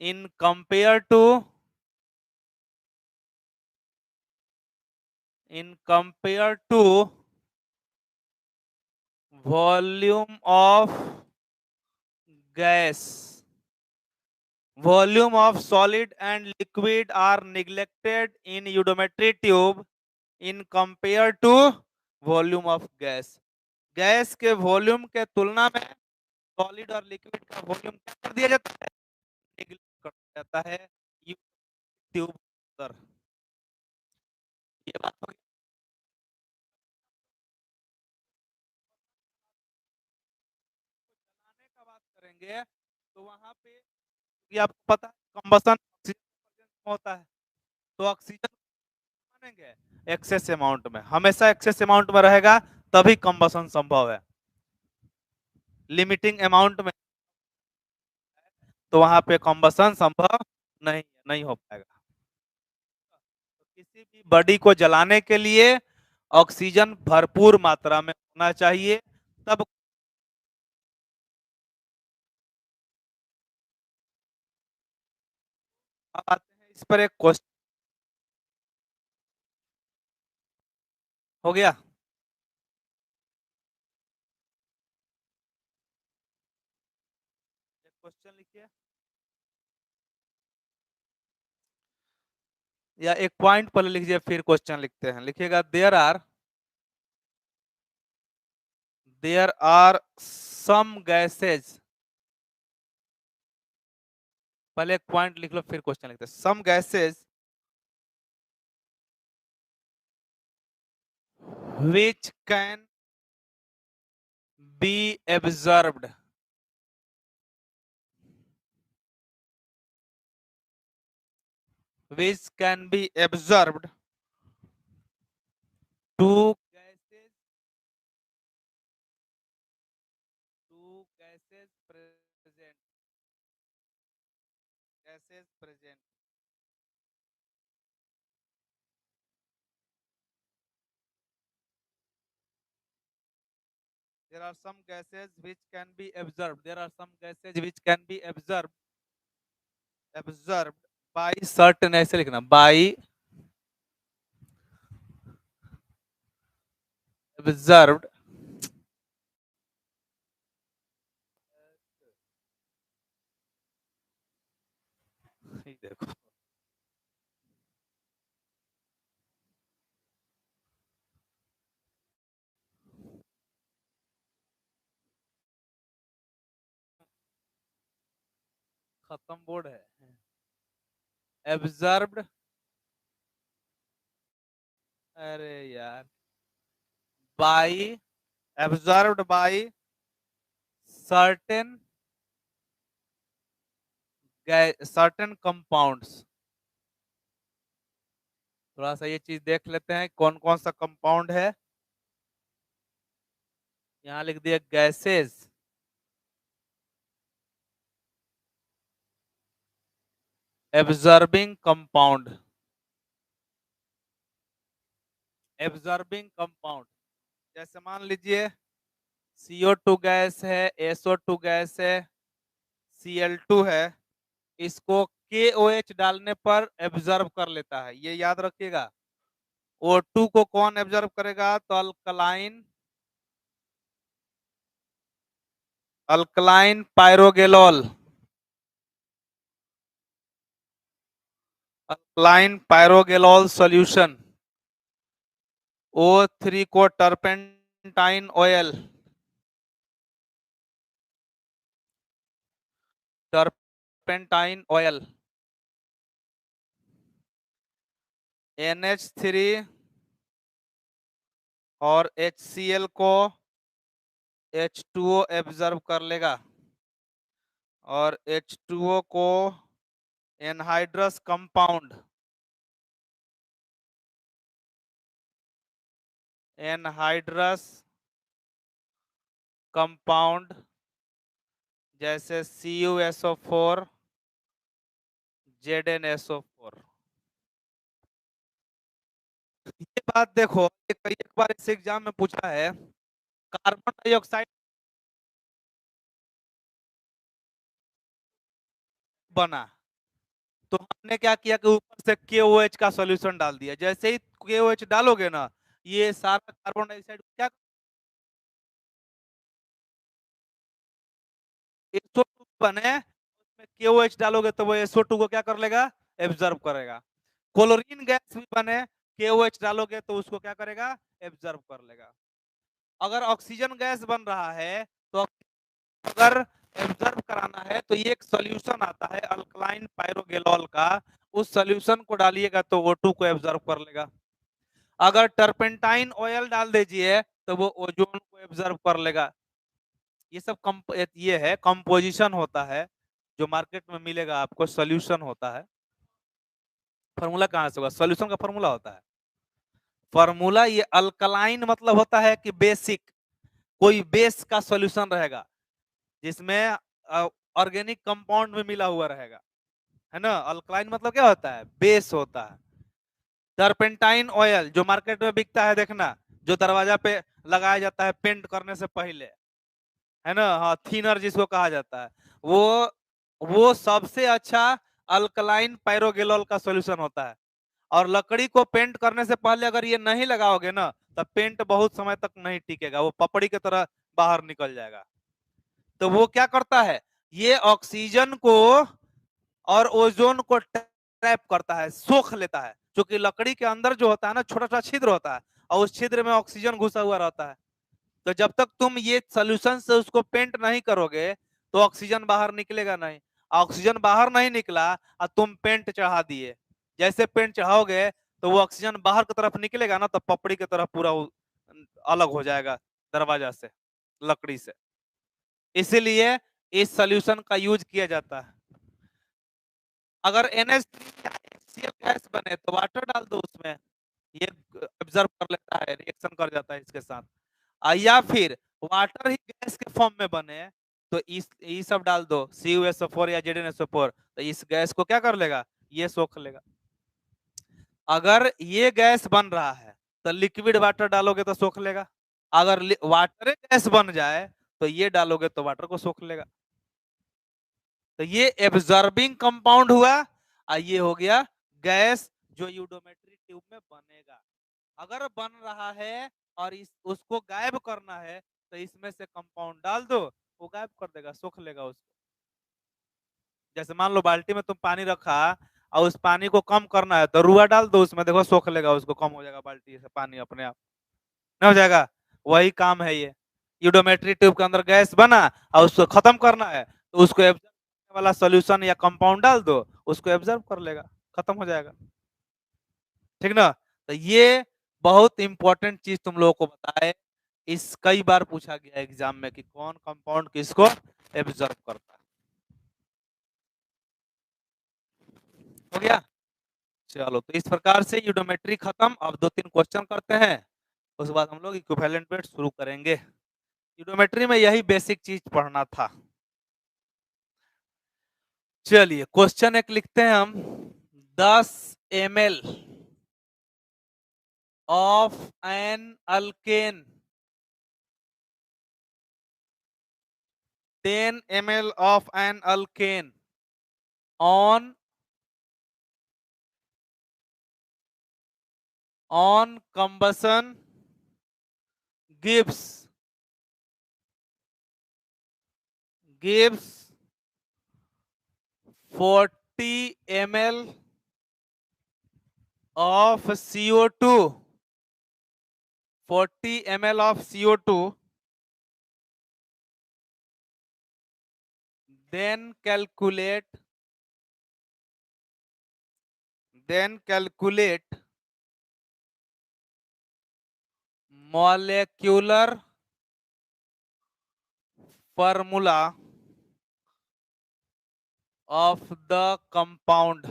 in compare to volume of gas, volume of solid and liquid are neglected in eudometry tube in compare to volume of gas. Gas के volume के तुलना में solid और liquid का volume क्या कर दिया जाता है, नेग्लेक्ट कर दिया जाता है ट्यूब पर। ये बात हो गई। जलाने का बात करेंगे तो वहां पे ये आपको पता है कंबसन ऑक्सीजन होता है, तो ऑक्सीजन मानेंगे एक्सेस अमाउंट में, हमेशा एक्सेस अमाउंट में रहेगा तभी कंबसन संभव है। लिमिटिंग अमाउंट में तो वहां पे कंबसन संभव नहीं हो पाएगा। तो किसी भी बॉडी को जलाने के लिए ऑक्सीजन भरपूर मात्रा में होना चाहिए, तब अब आते हैं इस पर एक क्वेश्चन। हो गया, एक क्वेश्चन लिखिए या एक पॉइंट पहले लिखिए फिर क्वेश्चन लिखते हैं। लिखिएगा देयर आर सम गैसेज, पहले एक पॉइंट लिख लो फिर क्वेश्चन लिखते हैं। सम gases which can be absorbed, which can be absorbed, two gases, present, gases present, there are some gases which can be absorbed, there are some gases which can be absorbed by certain, ऐसे लिखना, by absorbed, देखो खत्म board है, absorbed, अरे यार, by absorbed by certain certain compounds। थोड़ा सा ये चीज देख लेते हैं कौन कौन सा कंपाउंड है। यहाँ लिख दिया gases, absorbing compound, absorbing compound, जैसे मान लीजिए CO2 गैस है, SO2 गैस है, Cl2 है, इसको KOH डालने पर एब्जॉर्ब कर लेता है, ये याद रखिएगा। O2 को कौन एब्जॉर्ब करेगा, तो अल्कलाइन पायरोगेलोल, अल्कलाइन पायरोगेलॉल सॉल्यूशन, O3 को turpentine oil, turpentine oil, NH3 और HCl को H2O एब्जॉर्ब कर लेगा और H2O को एनहाइड्रस कंपाउंड, एनहाइड्रस कंपाउंड जैसे CuSO4, ZnSO4। ये बात देखो, ये कई एक बार इस एग्जाम में पूछा है, कार्बन डाइऑक्साइड बना तो हमने क्या किया कि ऊपर से KOH का सॉल्यूशन डाल दिया। जैसे ही KOH डालोगे ना, ये सारा कार्बन डाइऑक्साइड क्या SO2 बने, उसमें KOH डालोगे तो वो SO2 को क्या कर लेगा, एब्जॉर्ब करेगा। क्लोरीन गैस भी बने, KOH डालोगे तो उसको क्या करेगा, एब्जॉर्ब कर लेगा। अगर ऑक्सीजन गैस बन रहा है तो अगर एब्जॉर्ब कराना है तो ये एक सॉल्यूशन आता है अल्कलाइन पायरोगेलॉल का, उस सॉल्यूशन को डालिएगा तो O2 को एब्जॉर्ब कर लेगा। अगर टर्पेंटाइन ऑयल डाल दीजिए तो वो ओजोन को एब्जॉर्ब कर लेगा। ये सब ये है कंपोजिशन होता है जो मार्केट में मिलेगा आपको, सॉल्यूशन होता है। फार्मूला कहाँ से होगा, सॉल्यूशन का फार्मूला होता है। फार्मूला ये अल्कलाइन मतलब होता है कि बेसिक, कोई बेस का सॉल्यूशन रहेगा जिसमें ऑर्गेनिक कंपाउंड में मिला हुआ रहेगा, है ना। अल्कलाइन मतलब क्या होता है, बेस होता है। टर्पेंटाइन ऑयल जो मार्केट में बिकता है, देखना, जो दरवाजा पे लगाया जाता है पेंट करने से पहले, है ना, हाँ, थिनर जिसको कहा जाता है, वो सबसे अच्छा अल्कलाइन पायरोगेलॉल का सॉल्यूशन होता है। और लकड़ी को पेंट करने से पहले अगर ये नहीं लगाओगे ना, तो पेंट बहुत समय तक नहीं टिकेगा, वो पपड़ी की तरह बाहर निकल जाएगा। तो वो क्या करता है, ये ऑक्सीजन को और ओजोन को ट्रैप करता है, सोख लेता है, क्योंकि लकड़ी के अंदर जो होता है ना, छोटा छोटा छिद्र होता है और उस छिद्र में ऑक्सीजन घुसा हुआ रहता है। तो जब तक तुम ये सोल्यूशन से उसको पेंट नहीं करोगे तो ऑक्सीजन बाहर निकलेगा नहीं। ऑक्सीजन बाहर नहीं निकला और तुम पेंट चढ़ा दिए, जैसे पेंट चढ़ाओगे तो वो ऑक्सीजन बाहर की तरफ निकलेगा ना, तो पपड़ी की तरफ पूरा अलग हो जाएगा दरवाजा से, लकड़ी से। इसीलिए इस सोल्यूशन का यूज किया जाता है। अगर NH3 गैस बने तो वाटर डाल दो उसमें, ये ऑब्जर्व कर लेता है, रिएक्शन कर जाता है इसके साथ। या फिर वाटर ही गैस के फॉर्म में बने तो इस ये सब डाल दो, CuSO4 या ZnSO4, तो इस गैस को क्या कर लेगा, ये सोख लेगा। अगर ये गैस बन रहा है तो लिक्विड वाटर डालोगे तो सोख लेगा। अगर वाटर गैस बन जाए तो ये डालोगे तो वाटर को सोख लेगा। तो ये एब्जॉर्बिंग कंपाउंड हुआ और ये हो गया गैस जो यूडोमेट्री ट्यूब में बनेगा। अगर बन रहा है और उसको गायब करना है तो इसमें से कंपाउंड डाल दो, वो गायब कर देगा, सोख लेगा उसको। जैसे मान लो बाल्टी में तुम पानी रखा और उस पानी को कम करना है तो रुआ डाल दो उसमें, देखो सोख लेगा उसको, कम हो जाएगा बाल्टी से पानी अपने आप, नहीं हो जाएगा। वही काम है ये, यूडोमेट्री ट्यूब के अंदर गैस बना और उसको खत्म करना है तो उसको एब्जॉर्ब करने वाला सॉल्यूशन या कंपाउंड डाल दो, उसको एब्जॉर्ब कर लेगा, खत्म हो जाएगा। ठीक ना। तो ये बहुत इंपॉर्टेंट चीज तुम लोगों को बताए, इस कई बार पूछा गया एग्जाम में कि कौन कंपाउंड किसको एब्जॉर्ब करता है। हो गया। चलो, तो इस प्रकार से यूडोमेट्री खत्म। अब दो तीन क्वेश्चन करते हैं, उसके बाद हम लोग इक्विवेलेंट वेट शुरू करेंगे। यूडोमेट्री में यही बेसिक चीज पढ़ना था। चलिए क्वेश्चन एक लिखते हैं हम, 10 ml of an alkane, 10 ml of an alkane on combustion gives 40 ml of CO2, 40 ml of CO2, then calculate molecular formula of the compound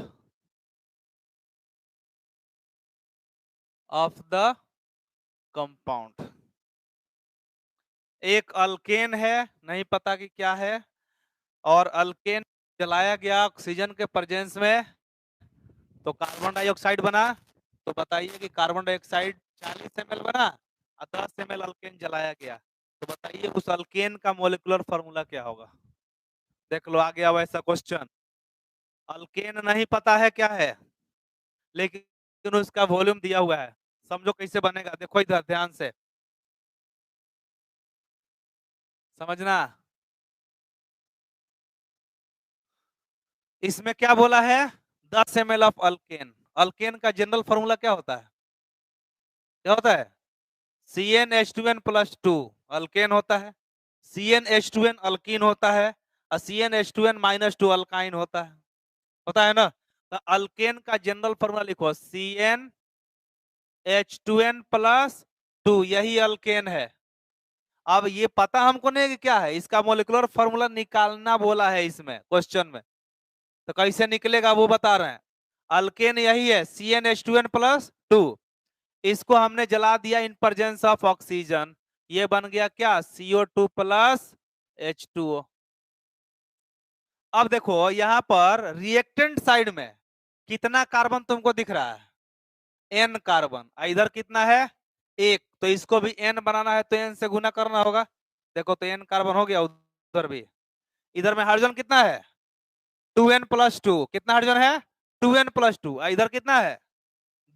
एक अल्केन है, नहीं पता कि क्या है, और अल्केन जलाया गया ऑक्सीजन के प्रेजेंस में तो कार्बन डाइऑक्साइड बना। तो बताइए कि कार्बन डाइऑक्साइड 40 ml बना और 10 ml अल्केन जलाया गया, तो बताइए उस अल्केन का मोलिकुलर फार्मूला क्या होगा। देख लो आ गया वैसा क्वेश्चन। अल्केन नहीं पता है क्या है, लेकिन उसका वॉल्यूम दिया हुआ है। समझो कैसे बनेगा, देखो इधर ध्यान से समझना। इसमें क्या बोला है, 10 ml ऑफ अल्केन। अल्केन का जनरल फार्मूला क्या होता है, क्या होता है? CnH2n+2 अल्केन होता है, CnH2n अल्कीन होता है, और CnH2n-2 अल्काइन होता है ना। तो अल्केन का जनरल फार्मूला लिखो CnH2n+2, यही अल्केन है। अब ये पता हमको नहीं कि क्या है, इसका मोलिकुलर फार्मूला निकालना बोला है इसमें क्वेश्चन में। तो कैसे निकलेगा वो बता रहे हैं। अल्केन यही है CnH2n+2, इसको हमने जला दिया इन प्रेजेंस ऑफ ऑक्सीजन, ये बन गया क्या, CO2+H2O। अब देखो यहां पर रिएक्टेंट साइड में कितना कार्बन तुमको दिख रहा है, N कार्बन। इधर कितना है, एक, तो इसको भी N बनाना है तो N से गुना करना होगा। देखो तो N कार्बन हो गया उधर भी। इधर में हाइड्रोजन कितना है, 2n+2, कितना हाइड्रोजन है, 2n+2। इधर कितना है,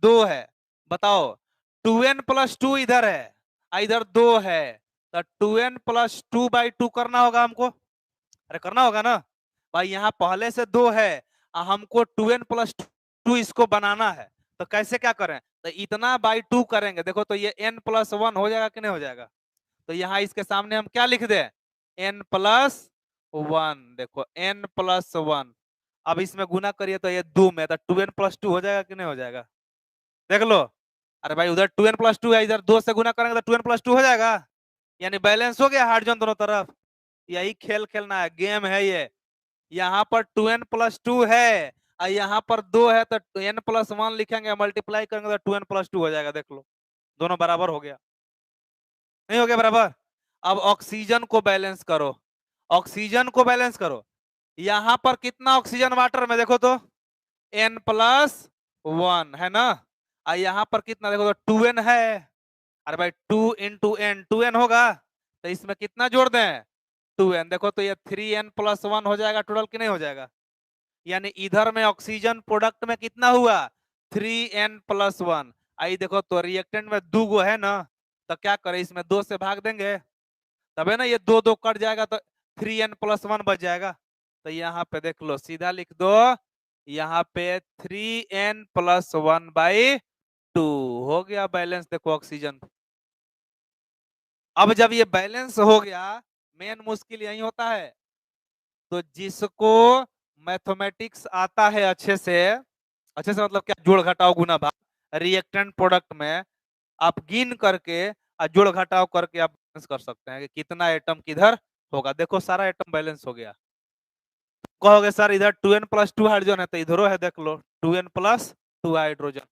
2 है। बताओ 2n+2 इधर है, इधर 2 है, तो 2n+2/2 करना होगा हमको। अरे करना होगा ना भाई, यहाँ पहले से 2 है और हमको 2n+2 इसको बनाना है। तो कैसे क्या करें, तो इतना बाई 2 करेंगे। देखो तो ये n+1 हो जाएगा कि नहीं हो जाएगा। तो यहाँ इसके सामने हम क्या लिख दें, n+1। देखो n+1, अब इसमें गुना करिए तो ये 2 में, तो 2n+2 हो जाएगा कि नहीं हो जाएगा, देख लो। अरे भाई उधर 2n+2 है, इधर 2 से गुना करेंगे तो 2n+2 हो जाएगा, यानी बैलेंस हो गया हाइड्रोजन दोनों तरफ। यही खेल खेलना है, गेम है ये। यहाँ पर 2n+2 है और यहाँ पर 2 है, तो n+1 लिखेंगे, मल्टीप्लाई करेंगे तो 2n+2 हो जाएगा। देख लो दोनों बराबर हो गया, नहीं हो गया बराबर। अब ऑक्सीजन को बैलेंस करो, ऑक्सीजन को बैलेंस करो। यहाँ पर कितना ऑक्सीजन वाटर में, देखो तो n+1 है ना, और यहाँ पर कितना, देखो तो 2n है। अरे भाई 2 × n, 2n होगा, तो इसमें कितना जोड़ दें, 2n। देखो तो ये 3n+1 हो जाएगा टोटल कि नहीं हो जाएगा। यानी इधर में ऑक्सीजन प्रोडक्ट में कितना हुआ, 3n+1। आई देखो तो रिएक्टेंट में 2 गो है ना, तो क्या करें, इसमें 2 से भाग देंगे, तबे ना ये 2 2 कट जाएगा तो 3n+1 बच जाएगा। तो यहाँ पे देख लो सीधा लिख दो, यहाँ पे 3n+1/2 हो गया बैलेंस। देखो ऑक्सीजन, अब जब ये बैलेंस हो गया, मेन मुश्किल यही होता है। तो जिसको मैथमेटिक्स आता है अच्छे से, अच्छे से मतलब क्या, जोड़ घटाव गुना भाग रिएक्टेंट प्रोडक्ट में, आप गिन करके और जोड़ घटाव करके आप बैलेंस कर सकते हैं कि कितना एटम किधर होगा। देखो सारा एटम बैलेंस हो गया। कहोगे सर इधर 2n+2 हाइड्रोजन है, तो इधरो है, देख लो 2n+2 हाइड्रोजन।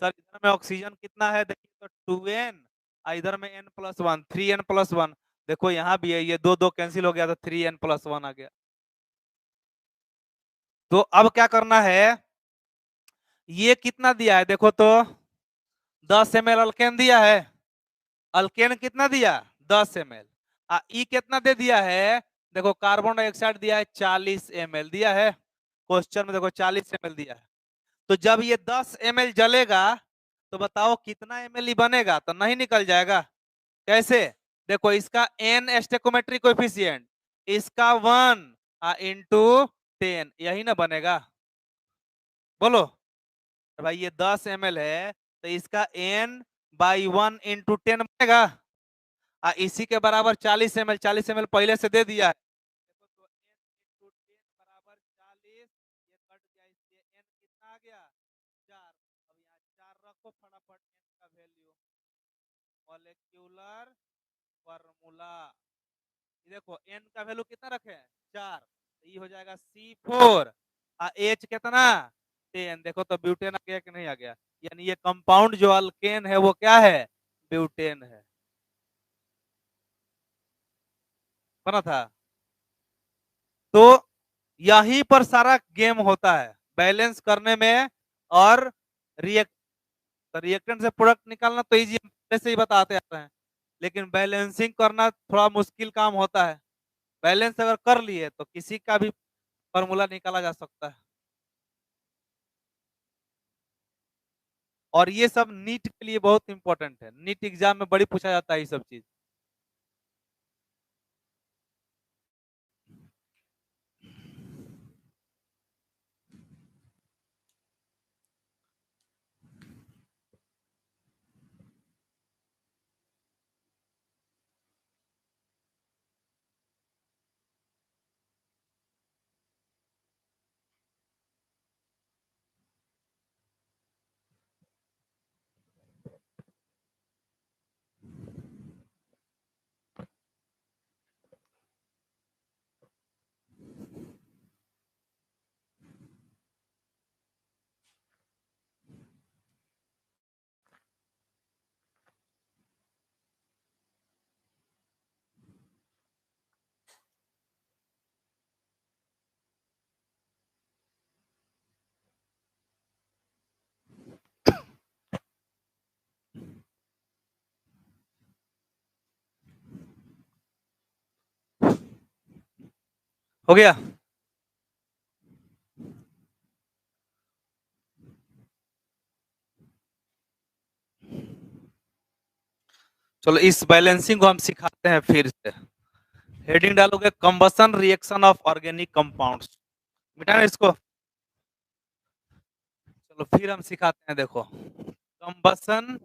सर इधर में ऑक्सीजन कितना है, देखिए तो 2n, इधर में n+1, 3n+1। देखो यहाँ भी है, ये 2 2 कैंसिल हो गया तो 3n+1 आ गया। तो अब क्या करना है, ये कितना दिया है, देखो तो 10 ml अल्केन दिया है। अल्केन कितना दिया, 10 ml। ई कितना दे दिया है, देखो कार्बन डाइऑक्साइड दिया है 40 ml दिया है, क्वेश्चन में देखो 40 ml दिया है। तो जब ये 10 ml जलेगा तो बताओ कितना ml बनेगा, तो नहीं निकल जाएगा। कैसे, देखो इसका n स्टोइकोमेट्रिक कोएफिशिएंट, इसका 1 × 10, यही ना बनेगा, बोलो। भाई ये 10 ml है तो इसका n/1 × 10 बनेगा। इसी के बराबर 40 ml, 40 ml पहले से दे दिया है। देखो तो n × 10 बराबर 40, ये कट गया, इसलिए n कितना आ गया 4। अब यहाँ 4 रखो फटाफट n का वैल्यू, मॉलिक्यूलर फार्मूला। देखो n का वैल्यू कितना रखे 4, तो ये हो जाएगा C4 H कितना 10। देखो तो ब्यूटेन आ गया कि नहीं आ गया, यानी ये कंपाउंड जो अल्केन है वो क्या है, ब्यूटेन है। बना था। तो यहीं पर सारा गेम होता है बैलेंस करने में। और रिएक्ट रिएक्टेंट से प्रोडक्ट निकालना तो इजी, हम पहले से ही बताते आते हैं, लेकिन बैलेंसिंग करना थोड़ा मुश्किल काम होता है। बैलेंस अगर कर लिए तो किसी का भी फॉर्मूला निकाला जा सकता है। और ये सब नीट के लिए बहुत इंपॉर्टेंट है, नीट एग्जाम में बड़ी पूछा जाता है ये सब चीज। हो गया। चलो इस बैलेंसिंग को हम सिखाते हैं फिर से। हेडिंग डालोगे combustion reaction of organic compounds, मिटाना इसको। चलो फिर हम सिखाते हैं, देखो combustion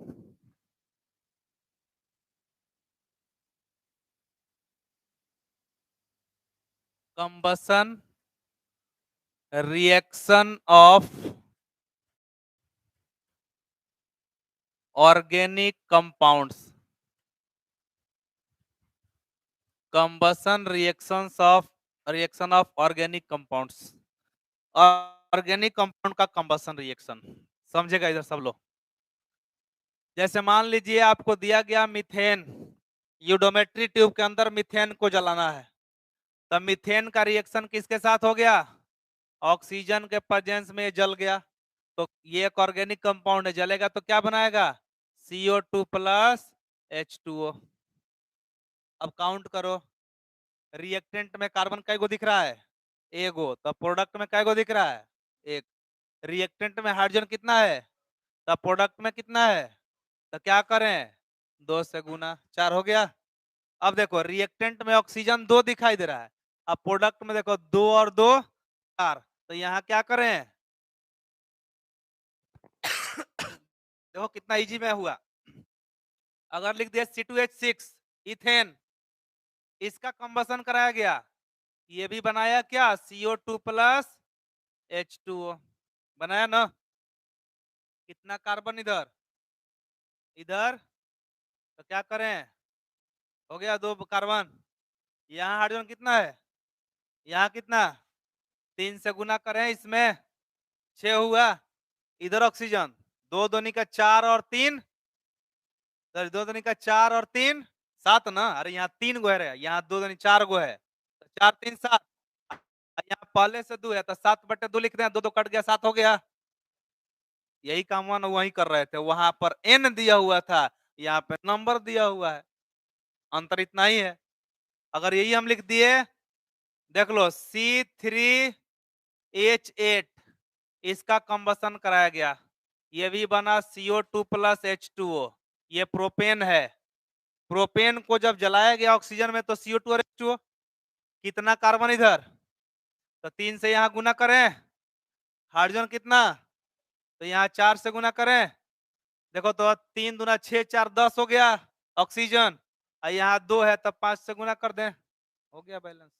combustion reaction of organic compounds, combustion reaction of organic compounds, organic compound का कंबसन रिएक्शन। समझेगा इधर सब लोग। जैसे मान लीजिए आपको दिया गया मीथेन, यूडोमेट्री ट्यूब के अंदर मीथेन को जलाना है, तब मीथेन का रिएक्शन किसके साथ हो गया, ऑक्सीजन के प्रेजेंस में जल गया। तो ये एक ऑर्गेनिक कंपाउंड है, जलेगा तो क्या बनाएगा, CO2 प्लस H2O। अब काउंट करो, रिएक्टेंट में कार्बन कै गो दिख रहा है, एगो। तो प्रोडक्ट में कै गो दिख रहा है, एक। रिएक्टेंट में हाइड्रोजन कितना है, तब प्रोडक्ट में कितना है, तो क्या करें 2 से गुना, 4 हो गया। अब देखो रिएक्टेंट में ऑक्सीजन 2 दिखाई दे रहा है, अब प्रोडक्ट में देखो 2 और 2 4, तो यहाँ क्या करें देखो कितना इजी में हुआ। अगर लिख दिया C2H6 इथेन, इसका कंबसन कराया गया, ये भी बनाया क्या CO2 प्लस H2O, बनाया ना। कितना कार्बन इधर इधर, तो क्या करें, हो गया 2 कार्बन। यहाँ हाइड्रोजन कितना है, यहाँ कितना 3 से गुना करें, इसमें 6 हुआ। इधर ऑक्सीजन 2 दूनी का 4 और 3, 2 दूनी का 4 और 3 7 ना, अरे यहाँ 3 गो है, यहाँ 2 दूनी 4 गो है, 4 3 7। यहाँ पहले से 2 है तो 7/2 लिख दें, 2 2 कट गया, 7 हो गया। यही काम वही कर रहे थे, वहां पर n दिया हुआ था, यहाँ पे नंबर दिया हुआ है, अंतर इतना ही है। अगर यही हम लिख दिए, देख लो C3H8, इसका कंबसन कराया गया, ये भी बना CO2 प्लस H2O, ये प्रोपेन है। प्रोपेन को जब जलाया गया ऑक्सीजन में तो CO2 और H2O, कितना कार्बन इधर, तो 3 से यहाँ गुना करें, हाइड्रोजन कितना तो यहाँ 4 से गुना करें, देखो तो 3 दूना 6, 4 10 हो गया ऑक्सीजन, और यहाँ 2 है तब 5 से गुना कर दें, हो गया बैलेंस।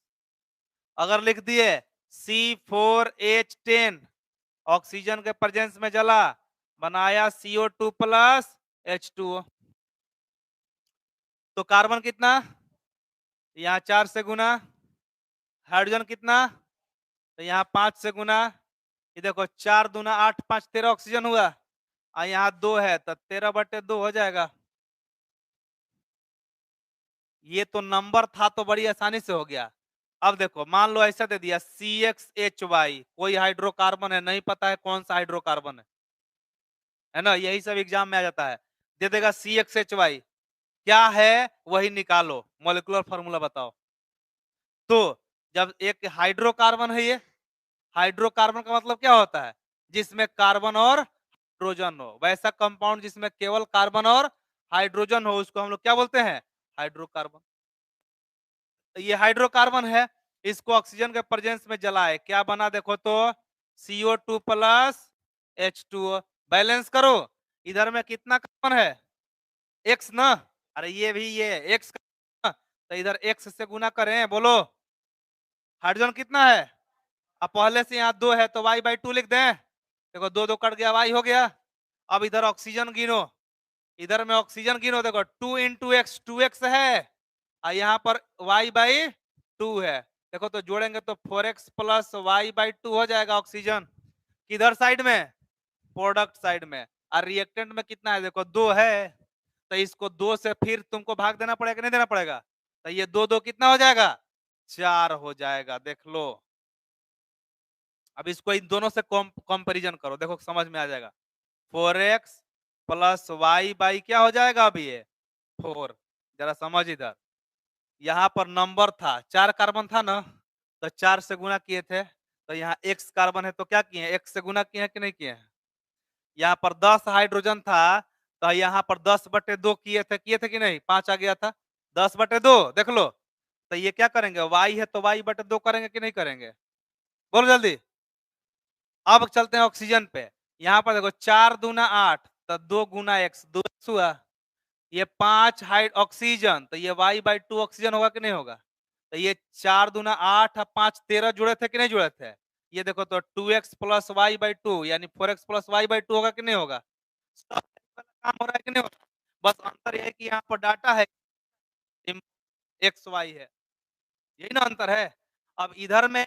अगर लिख दिए C4H10 ऑक्सीजन के प्रेजेंस में जला, बनाया CO2 प्लस H2O, तो कार्बन कितना, यहाँ 4 से गुना, हाइड्रोजन कितना, तो यहाँ 5 से गुना, ये देखो 4 दूना 8, 5 13 ऑक्सीजन हुआ, और यहाँ 2 है तो 13/2 हो जाएगा। ये तो नंबर था तो बड़ी आसानी से हो गया। अब देखो मान लो ऐसा दे दिया CXHY, कोई हाइड्रोकार्बन है, नहीं पता है कौन सा हाइड्रोकार्बन है ना, यही सब एग्जाम में आ जाता है। दे देगा CXHY, क्या है वही निकालो, मॉलिक्यूलर फॉर्मूला बताओ। तो जब एक हाइड्रोकार्बन है, ये हाइड्रोकार्बन का मतलब क्या होता है, जिसमें कार्बन और हाइड्रोजन हो, वैसा कंपाउंड जिसमें केवल कार्बन और हाइड्रोजन हो उसको हम लोग क्या बोलते हैं, हाइड्रोकार्बन। ये हाइड्रोकार्बन है, इसको ऑक्सीजन के प्रेजेंस में जलाए, क्या बना देखो तो CO2 प्लस H2O, बैलेंस करो, इधर में कितना कार्बन है, X ना, अरे ये भी ये X, तो इधर X से गुना करें, बोलो हाइड्रोजन कितना है, अब पहले से यहाँ 2 है तो Y/2 लिख दें, देखो 2 2 कट गया, Y हो गया। अब इधर ऑक्सीजन गिनो, इधर में ऑक्सीजन गिनो, देखो 2 इंटू एक्स, 2x है, और यहाँ पर Y/2 है, देखो तो जोड़ेंगे तो 4x प्लस Y/2 हो जाएगा ऑक्सीजन, किधर साइड में, प्रोडक्ट साइड में, और रिएक्टेंट में कितना है, देखो 2 है, तो इसको 2 से फिर तुमको भाग देना पड़ेगा कि नहीं देना पड़ेगा, तो ये 2 2 कितना हो जाएगा, 4 हो जाएगा, देख लो। अब इसको इन दोनों से कंपैरिजन करो, देखो समझ में आ जाएगा, 4x प्लस Y/, क्या हो जाएगा अभी ये 4, जरा समझ इधर, यहाँ पर नंबर था 4 कार्बन था ना, तो 4 से गुना किए थे, तो यहाँ x कार्बन है तो क्या किए, x से गुना किए हैं कि नहीं किए हैं। यहाँ पर 10 हाइड्रोजन था, तो यहाँ पर 10/2 किए थे कि नहीं, 5 आ गया था, 10/2 देख लो, तो ये क्या करेंगे, y है तो y/2 करेंगे कि नहीं करेंगे, बोलो जल्दी। अब चलते हैं ऑक्सीजन पे, यहाँ पर देखो 4 दूना 8, तो 2 गुना x, 2x हुआ, ये 5 हाइड ऑक्सीजन, तो ये y/2 ऑक्सीजन होगा कि नहीं होगा, तो ये 4 दूना 8 और 5 13 जुड़े थे कि नहीं जुड़े थे, ये देखो तो 2x प्लस y/2 यानी 4x प्लस y/2 होगा कि नहीं होगा, सब काम हो रहा है कि नहीं हो रहा, बस अंतर यह है कि यहाँ पर डाटा है XY है, यही ना अंतर है। अब इधर में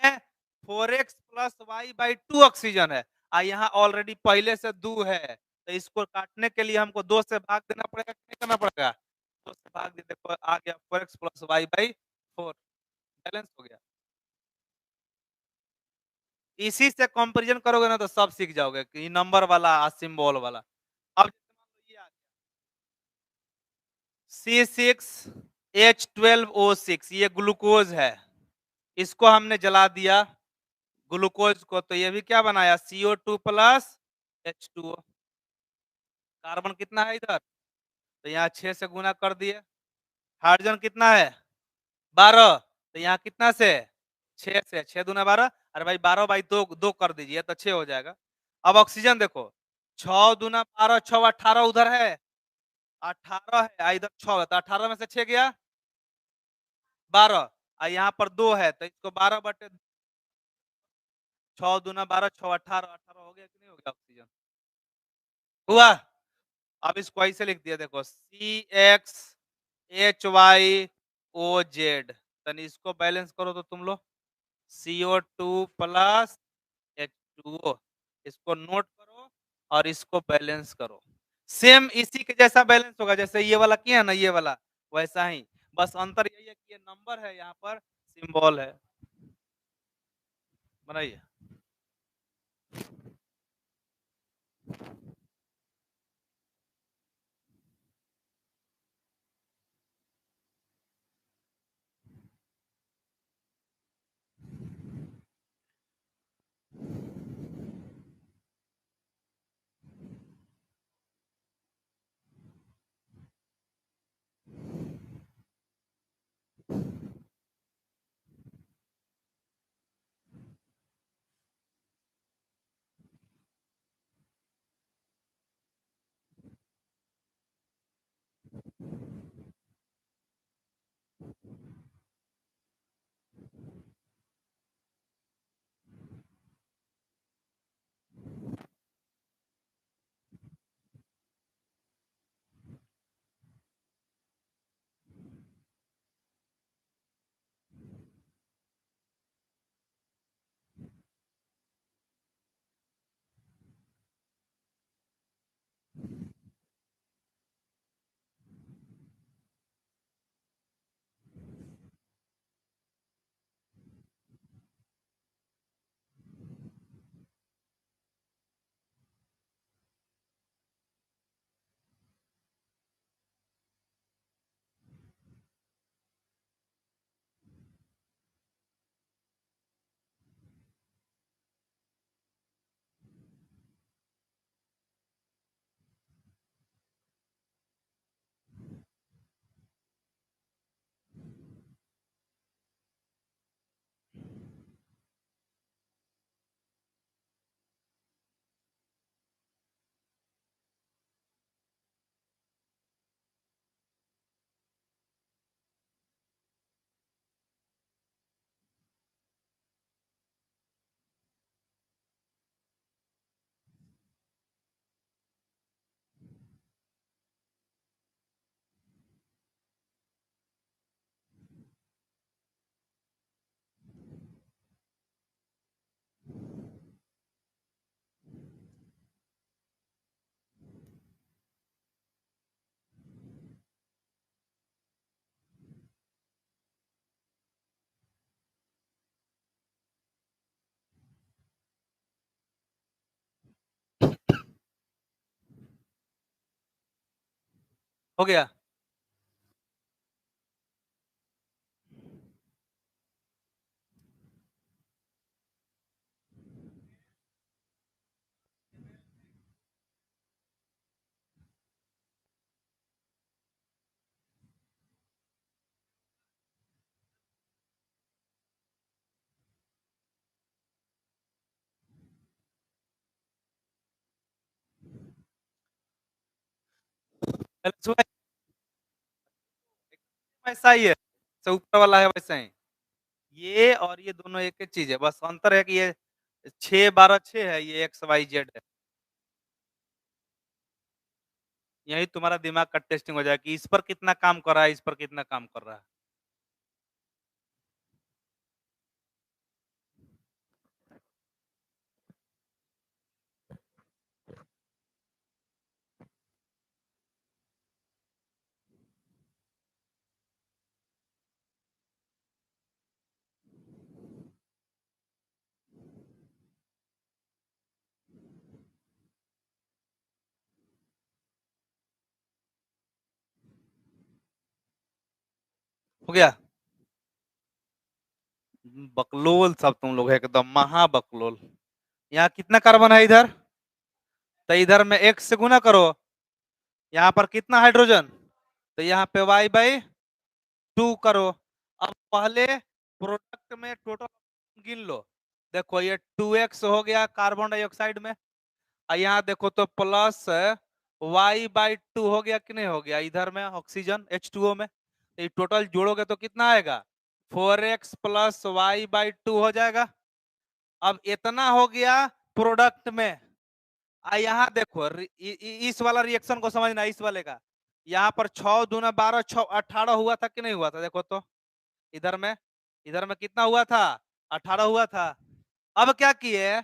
4x प्लस y/2 ऑक्सीजन है, और यहाँ ऑलरेडी पहले से 2 है, तो इसको काटने के लिए हमको 2 से भाग देना पड़ेगा कि नहीं करना पड़ेगा, 2 से भाग दे, देखो आ गया 4x प्लस y/4, बैलेंस हो गया। इसी से कंपैरिजन करोगे ना तो सब सीख जाओगे कि नंबर वाला सिंबल वाला। अब C6H12O6 ये ग्लूकोज है, इसको हमने जला दिया ग्लूकोज को, तो ये भी क्या बनाया CO2 प्लस H2O, कार्बन कितना है इधर, तो यहाँ 6 से गुना कर दिए, हाइड्रोजन कितना है 12, तो यहाँ कितना से 6 से, 6 दूना 12, अरे भाई 12/2 2 कर दीजिए तो 6 हो जाएगा। अब ऑक्सीजन देखो 6 दूना 12, 6 18 उधर है, 18 है इधर 6 है, तो 18 में से 6 गया 12, और यहाँ पर 2 है तो इसको 12/2, 6 दूना 12, 6 18, 18 हो गया कि नहीं हो गया ऑक्सीजन, हुआ। अब इसको ऐसे लिख दिया देखो CXHYOZ, तनी इसको बैलेंस करो तो तुम लोग CO2 प्लस H2O, इसको नोट करो और इसको बैलेंस करो, सेम इसी के जैसा बैलेंस होगा जैसे ये वाला किया ना, ये वाला वैसा ही, बस अंतर यही है कि ये नंबर है, यहाँ पर सिंबल है, बनाइए। हो गया। वैसा ही है, जो ऊपर वाला है वैसा ही। ये और ये दोनों एक ही चीज है, बस अंतर है कि ये 6 12 6 है, ये XYZ है। यही तुम्हारा दिमाग का टेस्टिंग हो जाएगा कि इस पर कितना काम कर रहा है, इस पर कितना काम कर रहा है। हो गया। बकलोल सब तुम लोग है, एकदम महा बकलोल। यहाँ कितना कार्बन है इधर, तो इधर में x से गुना करो। यहाँ पर कितना हाइड्रोजन, तो यहाँ पे y/2 करो। अब पहले प्रोडक्ट में टोटल गिन लो। देखो ये 2x हो गया कार्बन डाइऑक्साइड में, और यहाँ देखो तो प्लस y/2 हो गया कि नहीं हो गया इधर में ऑक्सीजन H2O में। तो ये टोटल जोड़ोगे तो कितना आएगा, 4x प्लस y/2 हो जाएगा। अब इतना हो गया प्रोडक्ट में। यहाँ देखो इस वाला रिएक्शन को समझना, इस वाले का। यहाँ पर 6 दूना 12, 6 18 हुआ था कि नहीं हुआ था, देखो तो इधर में कितना हुआ था, 18 हुआ था। अब क्या किए,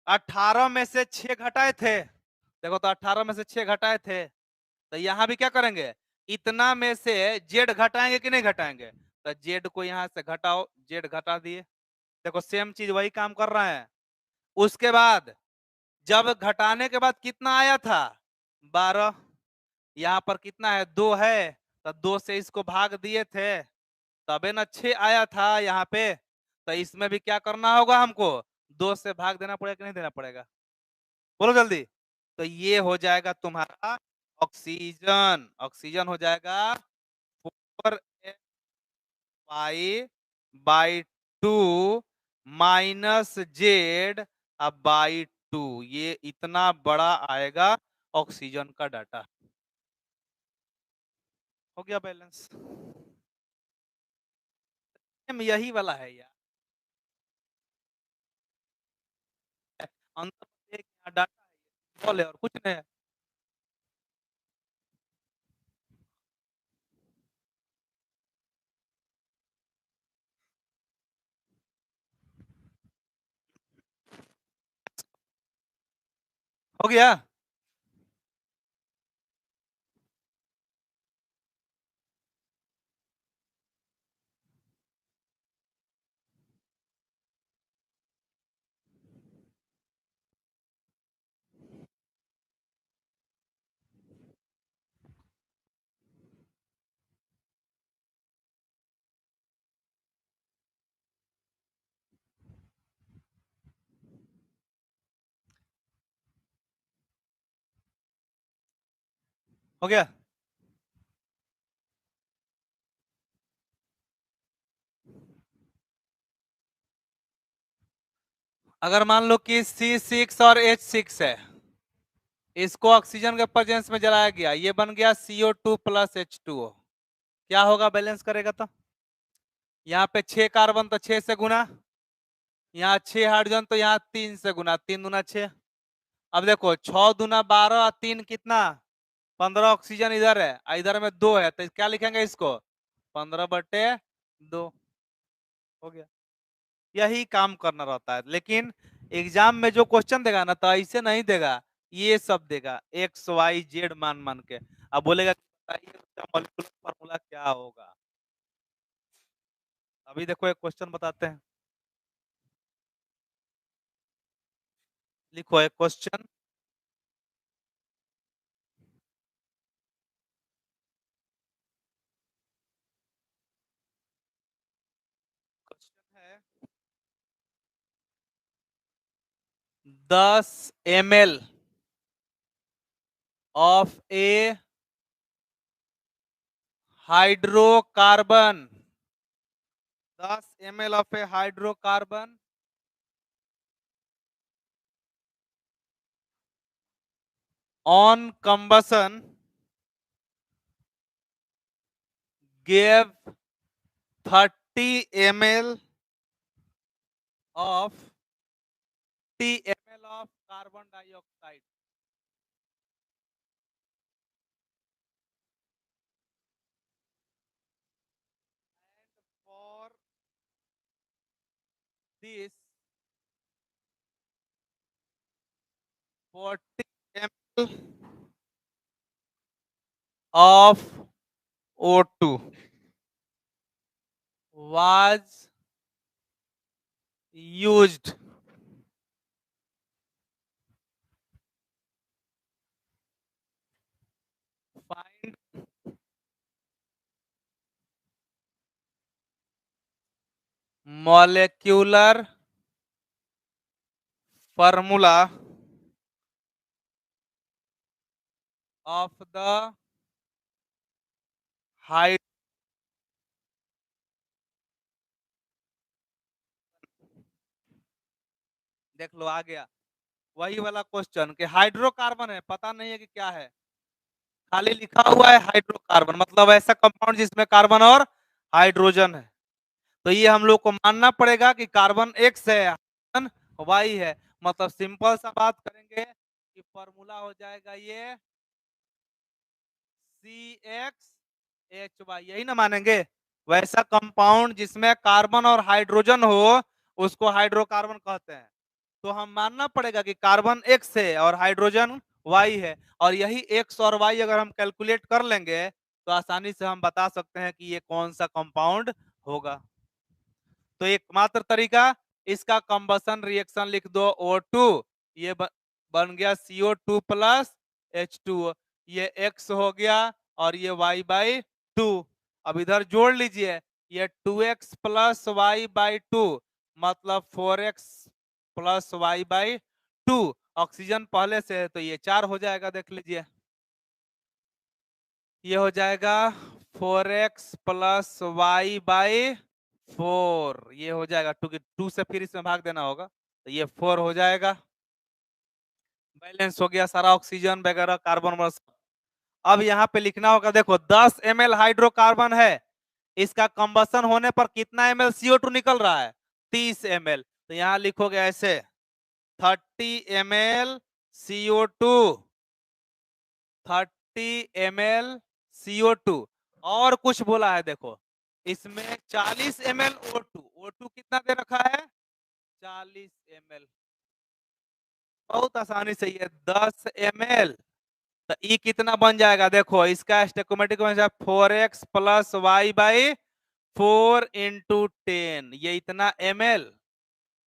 18 में से 6 घटाए थे। देखो तो 18 में से 6 घटाए थे, तो यहाँ भी क्या करेंगे, इतना में से जेड घटाएंगे कि नहीं घटाएंगे, तो जेड को यहाँ से घटाओ, जेड घटा दिए। देखो सेम चीज वही काम कर रहा है। उसके बाद जब घटाने के बाद कितना आया था, 12। यहाँ पर कितना है, 2 है, तो 2 से इसको भाग दिए थे, तबे ना 6 आया था यहाँ पे। तो इसमें भी क्या करना होगा हमको, 2 से भाग देना पड़ेगा कि नहीं देना पड़ेगा, बोलो जल्दी। तो ये हो जाएगा तुम्हारा ऑक्सीजन। ऑक्सीजन हो जाएगा 4y/2 -z/2। ये इतना बड़ा आएगा ऑक्सीजन का डाटा। हो गया बैलेंस। यही वाला है यार, अंतर एक यहाँ डाटा है, बोले और कुछ नहीं है। हो गया। हो गया। अगर मान लो कि C6 और H6 है, इसको ऑक्सीजन के प्रेजेंस में जलाया गया, ये बन गया CO2 प्लस H2O। क्या होगा, बैलेंस करेगा तो यहाँ पे 6 कार्बन तो 6 से गुना, यहाँ 6 हाइड्रोजन तो यहाँ 3 से गुना, 3 दूना 6। अब देखो 6 दूना 12 और 3 कितना, 15 ऑक्सीजन इधर है, इधर में 2 है, तो क्या लिखेंगे इसको, 15/2। हो गया। यही काम करना रहता है, लेकिन एग्जाम में जो क्वेश्चन देगा ना, तो ऐसे नहीं देगा, ये सब देगा XYZ मान मान के। अब बोलेगा कि बताइए उसका मॉलिक्यूलर फार्मूला क्या होगा। अभी देखो एक क्वेश्चन बताते हैं, लिखो एक question. 10 ml of a hydrocarbon, 10 ml of a hydrocarbon on combustion gave 30 ml of 30 ml of carbon dioxide. For this 40 ml of O2 was used. Find molecular formula of the hydro. देख लो आ गया वही वाला question कि hydrocarbon है, पता नहीं है कि क्या है, खाली लिखा हुआ है हाइड्रोकार्बन, मतलब ऐसा कंपाउंड जिसमें कार्बन और हाइड्रोजन है। तो ये हम लोग को मानना पड़ेगा कि कार्बन एक्स है, हाइड्रोजन वाई है। मतलब सिंपल सा बात करेंगे कि फॉर्मूला हो जाएगा ये CXHY, यही ना मानेंगे। वैसा कंपाउंड जिसमें कार्बन और हाइड्रोजन हो उसको हाइड्रोकार्बन कहते हैं। तो हम मानना पड़ेगा कि कार्बन एक्स है और हाइड्रोजन वाई है, और यही एक्स और वाई अगर हम कैलकुलेट कर लेंगे तो आसानी से हम बता सकते हैं कि ये कौन सा कंपाउंड होगा। तो एकमात्र तरीका, इसका कंबसन रिएक्शन लिख दो O2, ये बन गया CO2 प्लस H2, ये X हो गया और ये Y बाई 2। अब इधर जोड़ लीजिए, ये 2X प्लस वाई बाई 2 मतलब 4X plus Y by 2। Oxygen पहले से है तो ये 4 हो जाएगा, देख लीजिए ये हो जाएगा 4X प्लस वाई बाई 4, ये हो जाएगा 2 की 2 से फिर इसमें भाग देना होगा तो ये 4 हो जाएगा। बैलेंस हो गया सारा ऑक्सीजन वगैरह कार्बन। अब यहाँ पे लिखना होगा, देखो 10 ml हाइड्रोकार्बन है, इसका कंबसन होने पर कितना ml CO2 निकल रहा है, 30 ml। तो यहाँ लिखोगे ऐसे 30 ml CO2, 30 ml CO2। और कुछ बोला है देखो, इसमें 40 ml O2, O2 कितना दे रखा है 40 ml। बहुत आसानी से ये 10 ml, तो ई कितना बन जाएगा, देखो इसका स्टेकोमेटिक बन जाएगा 4X plus Y by 4 into 10, ये इतना ml,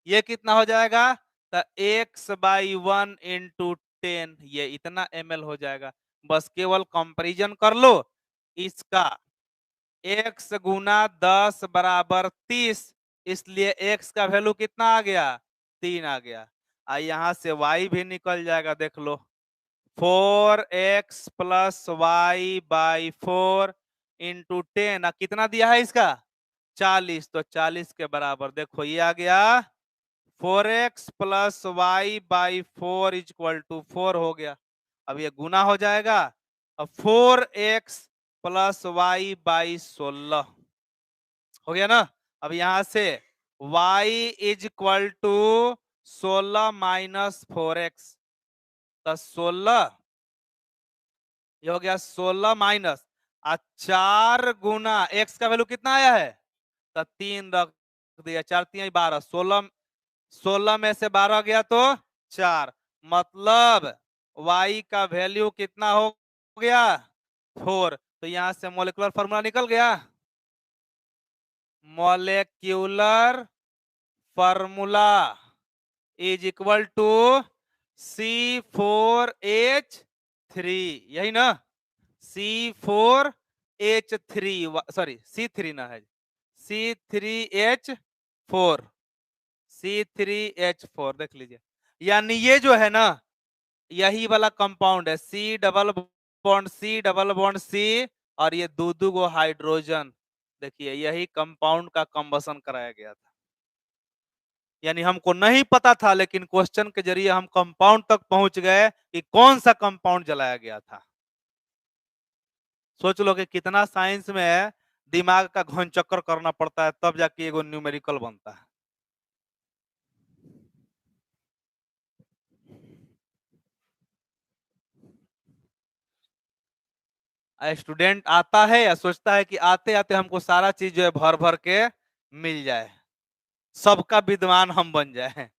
ये कितना हो जाएगा तो X बाई 1 इंटू 10, ये इतना ml हो जाएगा। बस केवल कंपैरिजन कर लो, इसका x गुना 10 बराबर 30, इसलिए x का वैल्यू कितना आ गया 3 आ गया। यहाँ से y भी निकल जाएगा, देख लो 4x plus Y by 4 into 10, कितना दिया है इसका 40, तो 40 के बराबर देखो ये आ गया 4x plus Y by 4 equal to 4 हो गया। अब ये गुना हो जाएगा, अब 4x प्लस वाई बाई 16 हो गया ना। अब यहां से y is equal to 16 minus 4x, तो 16 ये हो गया 16 माइनस 4 गुना x का वैल्यू कितना आया है तो 3 रख दिया, 4 3 12, 16 में से 12 गया तो 4, मतलब y का वैल्यू कितना हो गया 4। तो यहां से मोलिकुलर फॉर्मूला निकल गया, molecular formula is equal to C4H3, यही ना C4H3, सॉरी C3 ना है C3H4, C3H4 देख लीजिए, यानी ये जो है ना, यही वाला कंपाउंड है, C double bond C double bond C, और ये दो गो हाइड्रोजन। देखिए यही कंपाउंड का कंबसन कराया गया था। यानी हमको नहीं पता था, लेकिन क्वेश्चन के जरिए हम कंपाउंड तक पहुंच गए कि कौन सा कंपाउंड जलाया गया था। सोच लो कि कितना साइंस में है, दिमाग का घन चक्कर करना पड़ता है तब जाके एगो न्यूमेरिकल बनता है। स्टूडेंट आता है या सोचता है कि आते आते हमको सारा चीज जो है भर भर के मिल जाए, सबका विद्वान हम बन जाए।